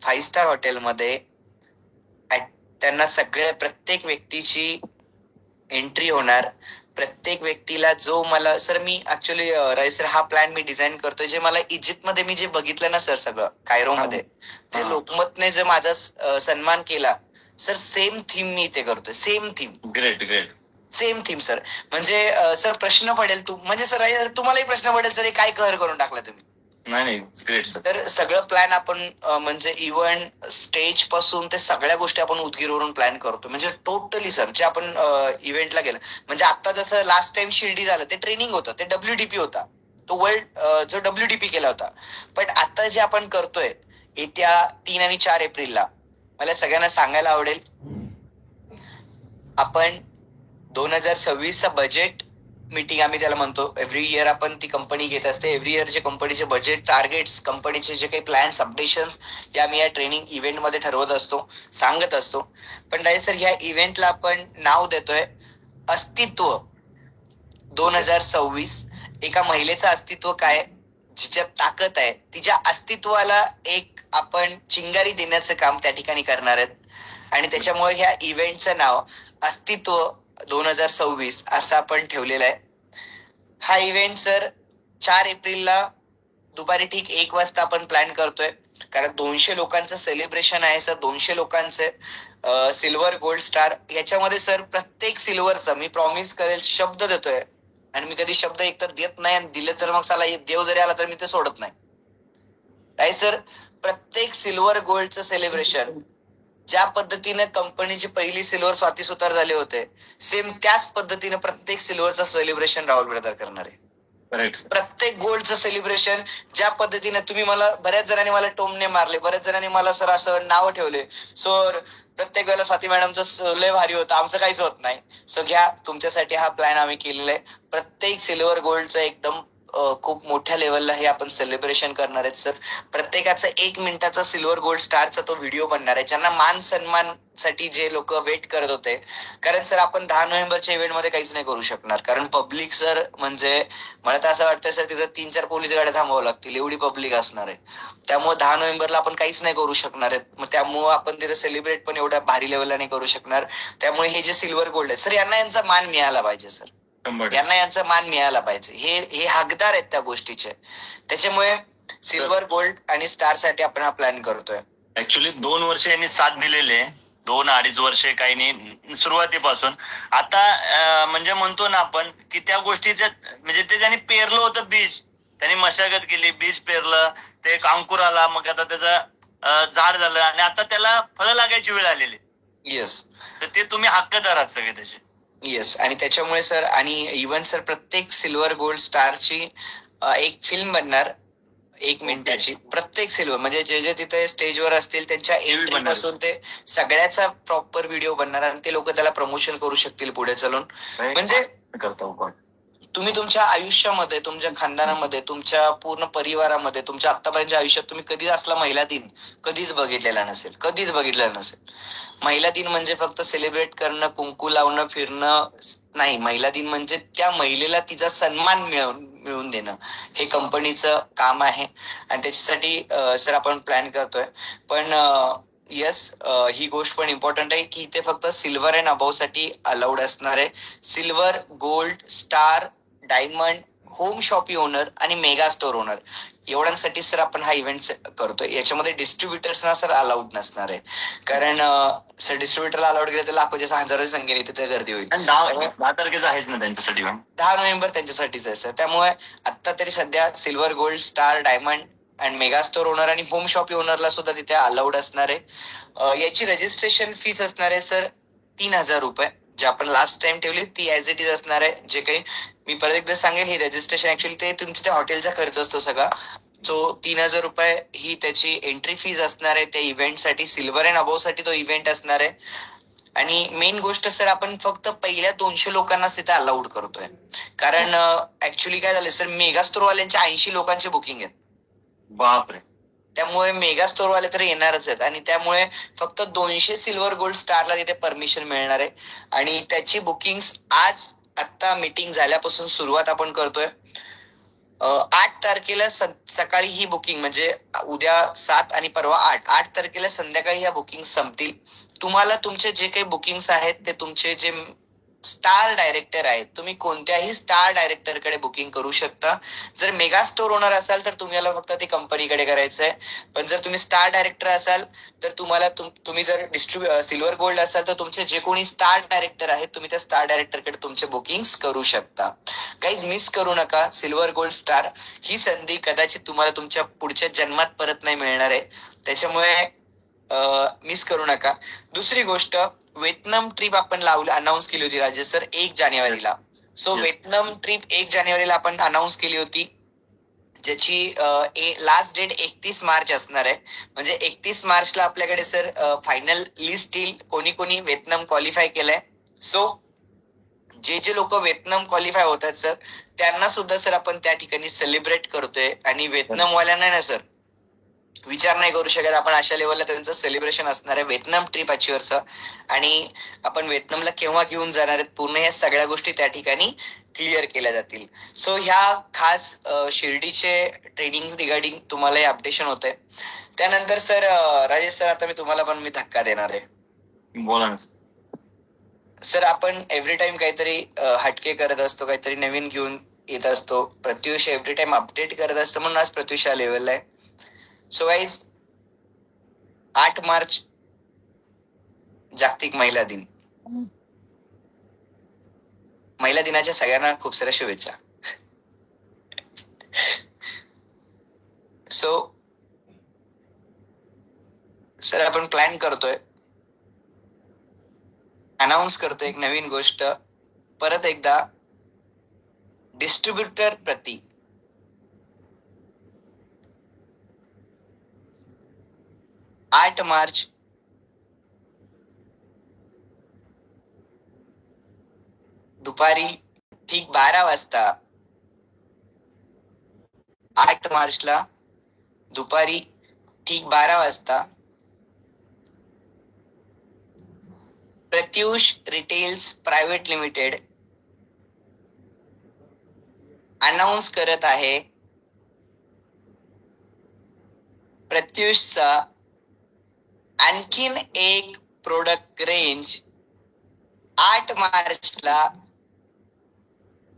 5 स्टार हॉटेलमध्ये त्यांना प्रत्येक व्यक्तीची एंट्री होणार. प्रत्येक व्यक्तीला जो मला सर मी ऍक्च्युली राय सर हा प्लॅन मी डिझाईन करतोय जे मला इजिप्तमध्ये मी जे बघितलं ना सर, सगळं कायरोमध्ये जे लोकमतने जे माझा सन्मान केला सर, सेम थीम मी इथे करतोय. Same theme. Great same theme sir. म्हणजे सर प्रश्न पडेल म्हणजे सर तुम्हालाही प्रश्न पडेल सर, हे काय कहर करून टाकला तुम्ही. नाही ग्रेट सर सगळं प्लॅन आपण म्हणजे इव्हन स्टेज पासून ते सगळ्या गोष्टी आपण उदगीरवरून प्लॅन करतो. म्हणजे टोटली सर जे आपण इव्हेंटला गेलं, म्हणजे आता जसं लास्ट टाइम शिर्डी झालं ते ट्रेनिंग होतं, ते WDP होता, तो वर्ल्ड जो WDP केला होता. पण आता जे आपण करतोय येत्या 3 आणि 4 एप्रिलला, मला सगळ्यांना सांगायला आवडेल, आपण 2026चा बजेट मीटिंग आम्ही त्याला म्हणतो. एव्हरी इयर आपण ती कंपनी घेत असते. एव्हरी इयर जे कंपनीचे बजेट टार्गेट्स, कंपनीचे जे काही प्लॅन्स, अपडेशन्स हे आम्ही या ट्रेनिंग इव्हेंट मध्ये ठरवत असतो, सांगत असतो. पण नाही सर, ह्या इव्हेंटला आपण नाव देतोय अस्तित्व 2026. एका महिलेचं अस्तित्व काय, जिच्यात ताकद आहे, तिच्या अस्तित्वाला एक आपण चिंगारी देण्याचं काम त्या ठिकाणी करणार आहेत. आणि त्याच्यामुळे ह्या इव्हेंटचं नाव अस्तित्व 2026 असा आपण ठेवलेला आहे. हा इव्हेंट सर 4 एप्रिलला दुपारी ठीक 1 वाजता आपण प्लॅन करतोय, कारण 200 लोकांचं सेलिब्रेशन आहे सर. 200 लोकांचे सिल्वर गोल्ड स्टार. याच्यामध्ये सर प्रत्येक सिल्वरचा मी प्रॉमिस करेल, शब्द देतोय, आणि मी कधी शब्द एकतर देत नाही, आणि दिले तर मग साला देव जरी आला तर मी ते सोडत नाही. काय सर, प्रत्येक सिल्वर गोल्डचं सेलिब्रेशन ज्या पद्धतीने कंपनीची पहिली सिल्वर स्वाती सुतार झाले होते, सेम त्याच पद्धतीने प्रत्येक सिल्वरचं सेलिब्रेशन राहुल ब्रदर करणार आहे. करेक्ट. प्रत्येक गोल्डचं सेलिब्रेशन ज्या पद्धतीने तुम्ही मला, बऱ्याच जणांनी मला टोमणे मारले, बऱ्याच जणांनी मला सर असं नाव ठेवले, सर प्रत्येक वेळेला स्वाती मॅडमचं लय भारी होतं, आमचं काहीच होत नाही. सो घ्या, तुमच्यासाठी हा प्लॅन आम्ही केलेला आहे. प्रत्येक सिल्वर गोल्डचं एकदम खूप मोठ्या लेवलला हे आपण सेलिब्रेशन करणार आहेत सर. प्रत्येकाचा 1 मिनिटाचा सिल्वर गोल्ड स्टारचा तो व्हिडिओ बनणार आहे, ज्यांना मान सन्मान साठी जे लोक वेट करत होते. कारण सर आपण 10 नोव्हेंबरच्या इव्हेंट मध्ये काहीच नाही करू शकणार, कारण पब्लिक सर म्हणजे मला तर असं वाटतं सर तिथं 3-4 पोलीस गाड्या थांबावं लागतील, एवढी पब्लिक असणार आहे. त्यामुळे 10 नोव्हेंबरला आपण काहीच नाही करू शकणार आहेत. मग त्यामुळे आपण तिथे सेलिब्रेट पण एवढ्या भारी लेवलला नाही करू शकणार. त्यामुळे हे जे सिल्वर गोल्ड आहे सर, यांना यांचा मान मिळाला पाहिजे सर, यांना यांचा मान मिळाला पाहिजे. हे हकदार आहेत त्या गोष्टीचे. त्याच्यामुळे सिल्वर गोल्ड आणि स्टार साठी आपण हा प्लॅन करतोय. ऍक्च्युली 2 वर्ष यांनी साथ दिलेले, 2-2.5 वर्षे काही नाही सुरुवातीपासून. आता म्हणजे म्हणतो ना आपण की त्या गोष्टीच्या म्हणजे ते ज्यांनी पेरलं होतं बीज, त्यांनी मशागत केली, बीज पेरलं, ते एक अंकुर आला, मग आता त्याचं झाड झालं, आणि आता त्याला फळं लागायची वेळ आलेली. येस, तर ते तुम्ही हक्कदार आहात सगळे त्याचे. येस. आणि त्याच्यामुळे सर, आणि इव्हन सर प्रत्येक सिल्वर गोल्ड स्टारची एक फिल्म बनणार 1 मिनिटाची. प्रत्येक सिल्वर म्हणजे जे जे तिथे स्टेजवर असतील त्यांच्या एंट्री पासून ते सगळ्याचा प्रॉपर व्हिडिओ बनणार, आणि ते लोक त्याला प्रमोशन करू शकतील पुढे चालून. म्हणजे करतो तुम्ही तुमच्या आयुष्यामध्ये, तुमच्या खानदानामध्ये, तुमच्या पूर्ण परिवारामध्ये, तुमच्या आतापर्यंतच्या आयुष्यात तुम्ही कधीच असला महिला दिन कधीच बघितलेला नसेल, कधीच बघितलेला नसेल. महिला दिन म्हणजे फक्त सेलिब्रेट करणं, कुंकू लावणं, फिरणं नाही. महिला दिन म्हणजे त्या महिलेला तिचा सन्मान मिळवून देणं, हे कंपनीचं काम आहे. आणि त्याच्यासाठी सर आपण प्लॅन करतोय. पण येस, ही गोष्ट पण इम्पॉर्टंट आहे की इथे फक्त सिल्वर अँड अबव साठी अलाउड असणार आहे. Silver, gold, star, diamond, home shoppe owner आणि मेगा स्टोर ओनर एवढ्यांसाठी सर आपण हा इव्हेंट करतोय. याच्यामध्ये डिस्ट्रीब्युटर्सना सर अलाउड नसणार आहे, कारण सर डिस्ट्रीब्युटरला अलाउड केलं तर लाखोच्या हजारोच्या संख्येने तिथे गर्दी होईल. 10 तारखेचं आहेच ना त्यांच्यासाठी. 10 नोव्हेंबर त्यांच्यासाठीच आहे सर. त्यामुळे आता तरी सध्या silver, gold, star, diamond and mega store owner आणि होम शॉपी ओनरला सुद्धा तिथे अलाउड असणार आहे. याची रजिस्ट्रेशन फीस असणार आहे सर 3,000 रुपये. जे आपण लास्ट टाइम ठेवली ती ऍज इट इज असणार आहे. जे काही मी परत एकदा सांगेल, ही रजिस्ट्रेशन ऍक्च्युअली ते तुमच्या त्या हॉटेलचा खर्च असतो सगळा. सो 3,000 रुपये ही त्याची एंट्री फीज असणार आहे त्या इव्हेंटसाठी. सिल्वर अँड अबव साठी तो इव्हेंट असणार आहे. आणि मेन गोष्ट सर, आपण फक्त पहिल्या 200 लोकांना तिथे अलाउड करतोय, कारण ऍक्च्युली काय झालं सर, मेगा स्टोरवाल्यांच्या 80 लोकांचे बुकिंग आहेत. बापरे. त्यामुळे मेगा स्टोरवाले तर येणारच आहेत, आणि त्यामुळे फक्त 200 सिल्वर गोल्ड स्टारला तिथे परमिशन मिळणार आहे. आणि त्याची बुकिंग आज आता मीटिंग झाल्यापासून सुरुवात आपण करतोय. 8 तारखेला सकाळी ही बुकिंग, म्हणजे उद्या 7 आणि परवा 8 तारखेला संध्याकाळी ह्या बुकिंग संपतील. तुम्हाला तुमचे जे काही बुकिंग्स आहेत ते तुमचे जे स्टार डायरेक्टर आहेत, तुम्ही कोणत्याही स्टार डायरेक्टरकडे बुकिंग करू शकता. जर मेगा स्टोर ओनर असाल तर तुम्हाला फक्त ते कंपनीकडे करायचं आहे. पण जर तुम्ही स्टार डायरेक्टर असाल तर तुम्हाला तुम्ही जर सिल्वर गोल्ड असाल तर तुमचे जे कोणी स्टार डायरेक्टर आहेत, तुम्ही त्या स्टार डायरेक्टरकडे तुमचे बुकिंग्स करू शकता. काहीच मिस करू नका. सिल्वर गोल्ड स्टार ही संधी कदाचित तुम्हाला तुमच्या पुढच्या जन्मात परत नाही मिळणार आहे, त्याच्यामुळे मिस करू नका. दुसरी गोष्ट, व्हिएतनाम ट्रिप आपण अनाऊन्स केली होती राजेश सर 1 जानेवारीला. सो व्हिएतनाम ट्रिप 1 जानेवारीला आपण अनाऊन्स केली होती, ज्याची लास्ट डेट 31 मार्च असणार आहे. म्हणजे 31 मार्चला आपल्याकडे सर फायनल लिस्ट येईल कोणी कोणी व्हिएतनाम क्वालिफाय केलंय. सो जे लोक व्हिएतनाम क्वालिफाय होतात सर, त्यांना सुद्धा सर आपण त्या ठिकाणी सेलिब्रेट करतोय. आणि व्हिएतनाम वाल्यांना ना सर विचार नाही करू शकत, आपण अशा लेवलला त्यांचं सेलिब्रेशन असणार आहे व्हिएतनाम ट्रिप अचिव्हरचं. आणि आपण व्हिएतनामला केव्हा घेऊन जाणार आहेत, पूर्ण या सगळ्या गोष्टी त्या ठिकाणी क्लिअर केल्या जातील. सो ह्या खास शिर्डीचे ट्रेनिंग रिगार्डिंग तुम्हाला हे अपडेशन होत आहे. त्यानंतर सर राजेश सर, आता मी तुम्हाला पण धक्का देणार आहे. बोला ना सर आपण एव्हरी टाइम काहीतरी हटके करत असतो, काहीतरी नवीन घेऊन येत असतो. प्रत्युष एव्हरी टाइम अपडेट करत असतो, म्हणून आज प्रत्युष या लेवलला आहे. सो गाईज 8 मार्च जागतिक महिला दिन. महिला दिनाच्या सगळ्यांना खूप साऱ्या शुभेच्छा. सो सर आपण प्लॅन करतोय, अनाऊन्स करतोय एक नवीन गोष्ट. परत एकदा डिस्ट्रीब्युटर प्रति 8 मार्च दुपारी ठीक 12 वाजता 8 मार्चला दुपारी ठीक 12 वाजता Pratyush Retails private limited announce करत आहे प्रत्युषचा आणखीन एक प्रोडक्ट रेंज 8 मार्चला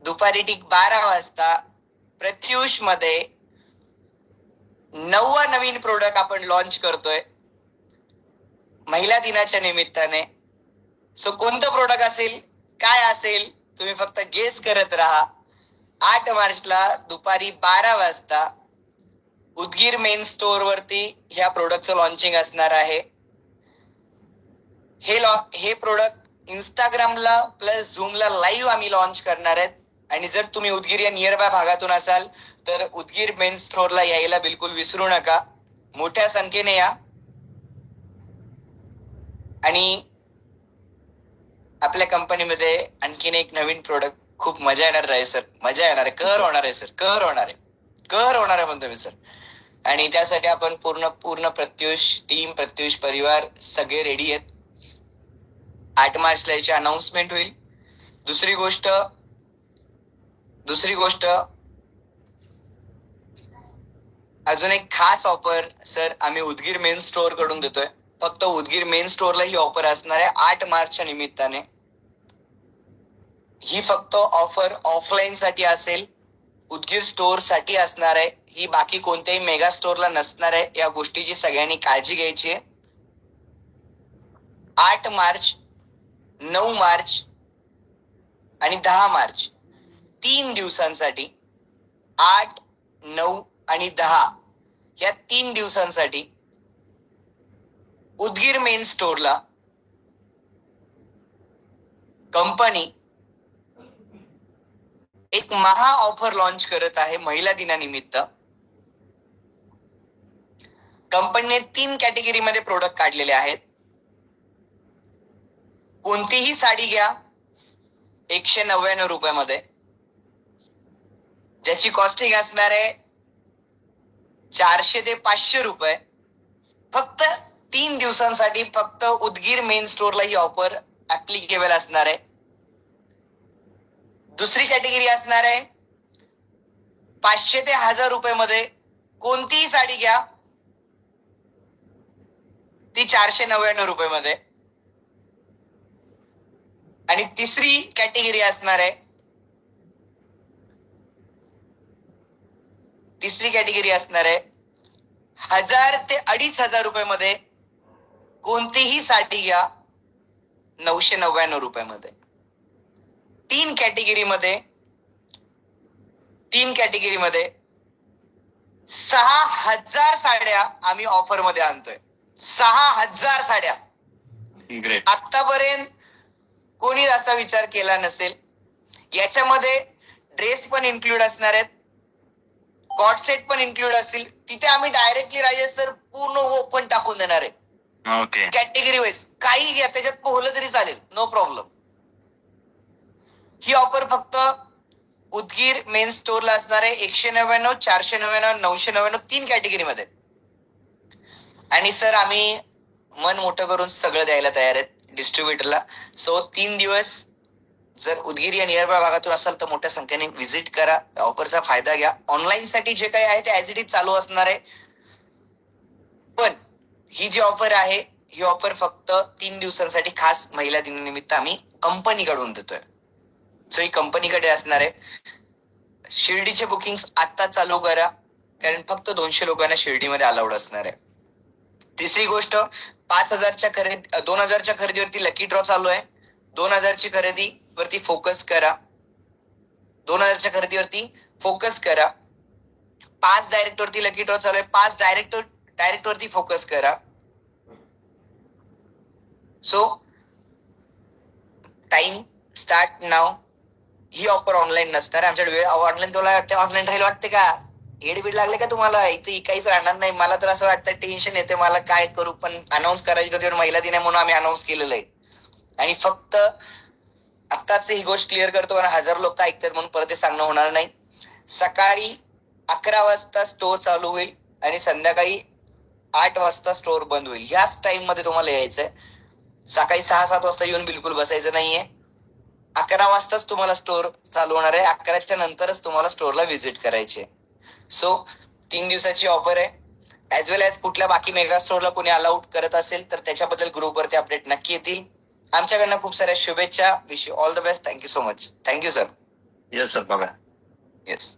दुपारी ठीक 12 वाजता प्रत्युष मध्ये 9 नवीन प्रोडक्ट आपण लॉन्च करतोय महिला दिनाच्या निमित्ताने. सो कोणतं प्रोडक्ट असेल, काय असेल, तुम्ही फक्त गेस करत राहा. 8 मार्चला दुपारी 12 वाजता उदगीर मेन स्टोअर वरती ह्या प्रोडक्टचं लॉन्चिंग असणार आहे. हे प्रोडक्ट इंस्टाग्रामला प्लस झूमला लाईव्ह आम्ही लॉन्च करणार आहेत. आणि जर तुम्ही उदगीर या नियर बाय भागातून असाल तर उदगीर मेन स्टोअरला यायला बिलकुल विसरू नका. मोठ्या संख्येने या आणि आपल्या कंपनीमध्ये आणखीन एक नवीन प्रोडक्ट. खूप मजा येणार आहे सर, मजा येणार आहे, कहर होणार आहे सर, कहर होणार आहे, कहर होणार आहे म्हणतो मी सर. आणि त्यासाठी आपण पूर्ण प्रत्युष टीम, प्रत्युष परिवार सगळे रेडी आहेत. 8 मार्चला याची अनाउन्समेंट होईल. दुसरी गोष्ट अजून एक खास ऑफर सर आम्ही उदगीर मेन स्टोअर कडून देतोय. फक्त उदगीर मेन स्टोअरला ही ऑफर असणार आहे 8 मार्चच्या निमित्ताने. ही फक्त ऑफर ऑफलाईन साठी असेल, उदगीर स्टोअर साठी असणार आहे. ही बाकी कोणत्याही मेगा स्टोअरला नसणार आहे. या गोष्टीची सगळ्यांनी काळजी घ्यायची आहे. 8 मार्च, 9 मार्च आणि 10 मार्च 3 दिवसांसाठी, 8, 9 आणि 10 या 3 दिवसांसाठी उदगीर मेन स्टोअरला कंपनी एक महा ऑफर लॉन्च करत आहे महिला दिनानिमित्त. कंपनीने 3 कॅटेगरीमध्ये प्रोडक्ट काढलेले आहेत. कोणतीही साडी घ्या 199 रुपयामध्ये, ज्याची कॉस्टिंग असणार आहे 400 ते 500 रुपये. फक्त 3 दिवसांसाठी फक्त उदगीर मेन स्टोअरला ही ऑफर ऍप्लिकेबल असणार आहे. दुसरी कॅटेगरी असणार आहे 500 ते 1000 रुपये कोणतीही साडी घ्या, ती 499 रुपये. आणि तिसरी कॅटेगरी असणार आहे 1000 ते 2500 रुपये कोणतीही साडी घ्या 999 रुपये. 3 कॅटेगरीमध्ये 6000 साड्या आम्ही ऑफर मध्ये आणतोय. 6000 साड्या. ग्रेट. आतापर्यंत कोणी असा विचार केला नसेल. याच्यामध्ये ड्रेस पण इन्क्लूड असणार आहेत, कॉट सेट पण इन्क्लूड असतील. तिथे आम्ही डायरेक्टली राजेश सर पूर्ण ओपन टाकून देणार आहे. ओके. कॅटेगरी वाईज काही घ्या, त्याच्यात पोहलं तरी चालेल, नो प्रॉब्लेम. ही ऑफर फक्त उदगीर मेन स्टोअरला असणार आहे 199, 499, 999 3 कॅटेगरीमध्ये. आणि सर आम्ही मन मोठं करून सगळं द्यायला तयार आहेत डिस्ट्रीब्युटरला. सो 3 दिवस जर उदगीर या नियर बाय भागातून असाल तर मोठ्या संख्येने व्हिजिट करा, ऑफरचा फायदा घ्या. ऑनलाईन साठी जे काही आहे ते ऍज इट इज चालू असणार आहे. पण ही जी ऑफर आहे ही ऑफर फक्त 3 दिवसांसाठी खास महिला दिनानिमित्त आम्ही कंपनीकडून देतोय. सो ही कंपनीकडे असणार आहे. शिर्डीचे बुकिंग आता चालू करा, कारण फक्त 200 लोकांना शिर्डीमध्ये अलाउड असणार आहे. तिसरी गोष्ट, 2000च्या खरेदीवरती लकी ड्रॉ चालू आहे. 2000ची खरेदी वरती फोकस करा. 2000च्या खरेदीवरती फोकस करा. 5 डायरेक्ट वरती लकी ड्रॉ चालू आहे. 5 डायरेक्ट वरती फोकस करा. सो टाइम स्टार्ट नाव. ही ऑफर ऑनलाईन नसणार. आमच्याकडे वेळ ऑनलाईन, तुला वाटते ऑनलाईन राहील वाटते का? हेडबीड लागले का तुम्हाला? इथे काहीच राहणार नाही. मला तर असं वाटतं, टेन्शन येते मला, काय करू. पण अनाऊन्स करायची होती, महिला दिन आहे म्हणून आम्ही अनाऊन्स केलेलं आहे. आणि फक्त आत्ताच ही गोष्ट क्लिअर करतो, मला 1000 लोक ऐकतात म्हणून परत ते सांगणं होणार नाही. सकाळी 11 वाजता स्टोअर चालू होईल आणि संध्याकाळी 8 वाजता स्टोअर बंद होईल. ह्याच टाइम मध्ये तुम्हाला यायचंय. सकाळी 6-7 वाजता येऊन बिलकुल बसायचं नाहीये. 11 वाजताच तुम्हाला स्टोअर चालू होणार आहे. 11च्या नंतरच तुम्हाला स्टोअरला व्हिजिट करायचे. सो 3 दिवसाची ऑफर आहे. ऍज वेल एज कुठल्या बाकी मेगा स्टोअरला कोणी अलाउड करत असेल तर त्याच्याबद्दल ग्रुपवरती अपडेट नक्की येतील. आमच्याकडनं खूप साऱ्या शुभेच्छा. Wish you all the best. Thank you so much. Thank you sir. Yes sir, बघा. येस.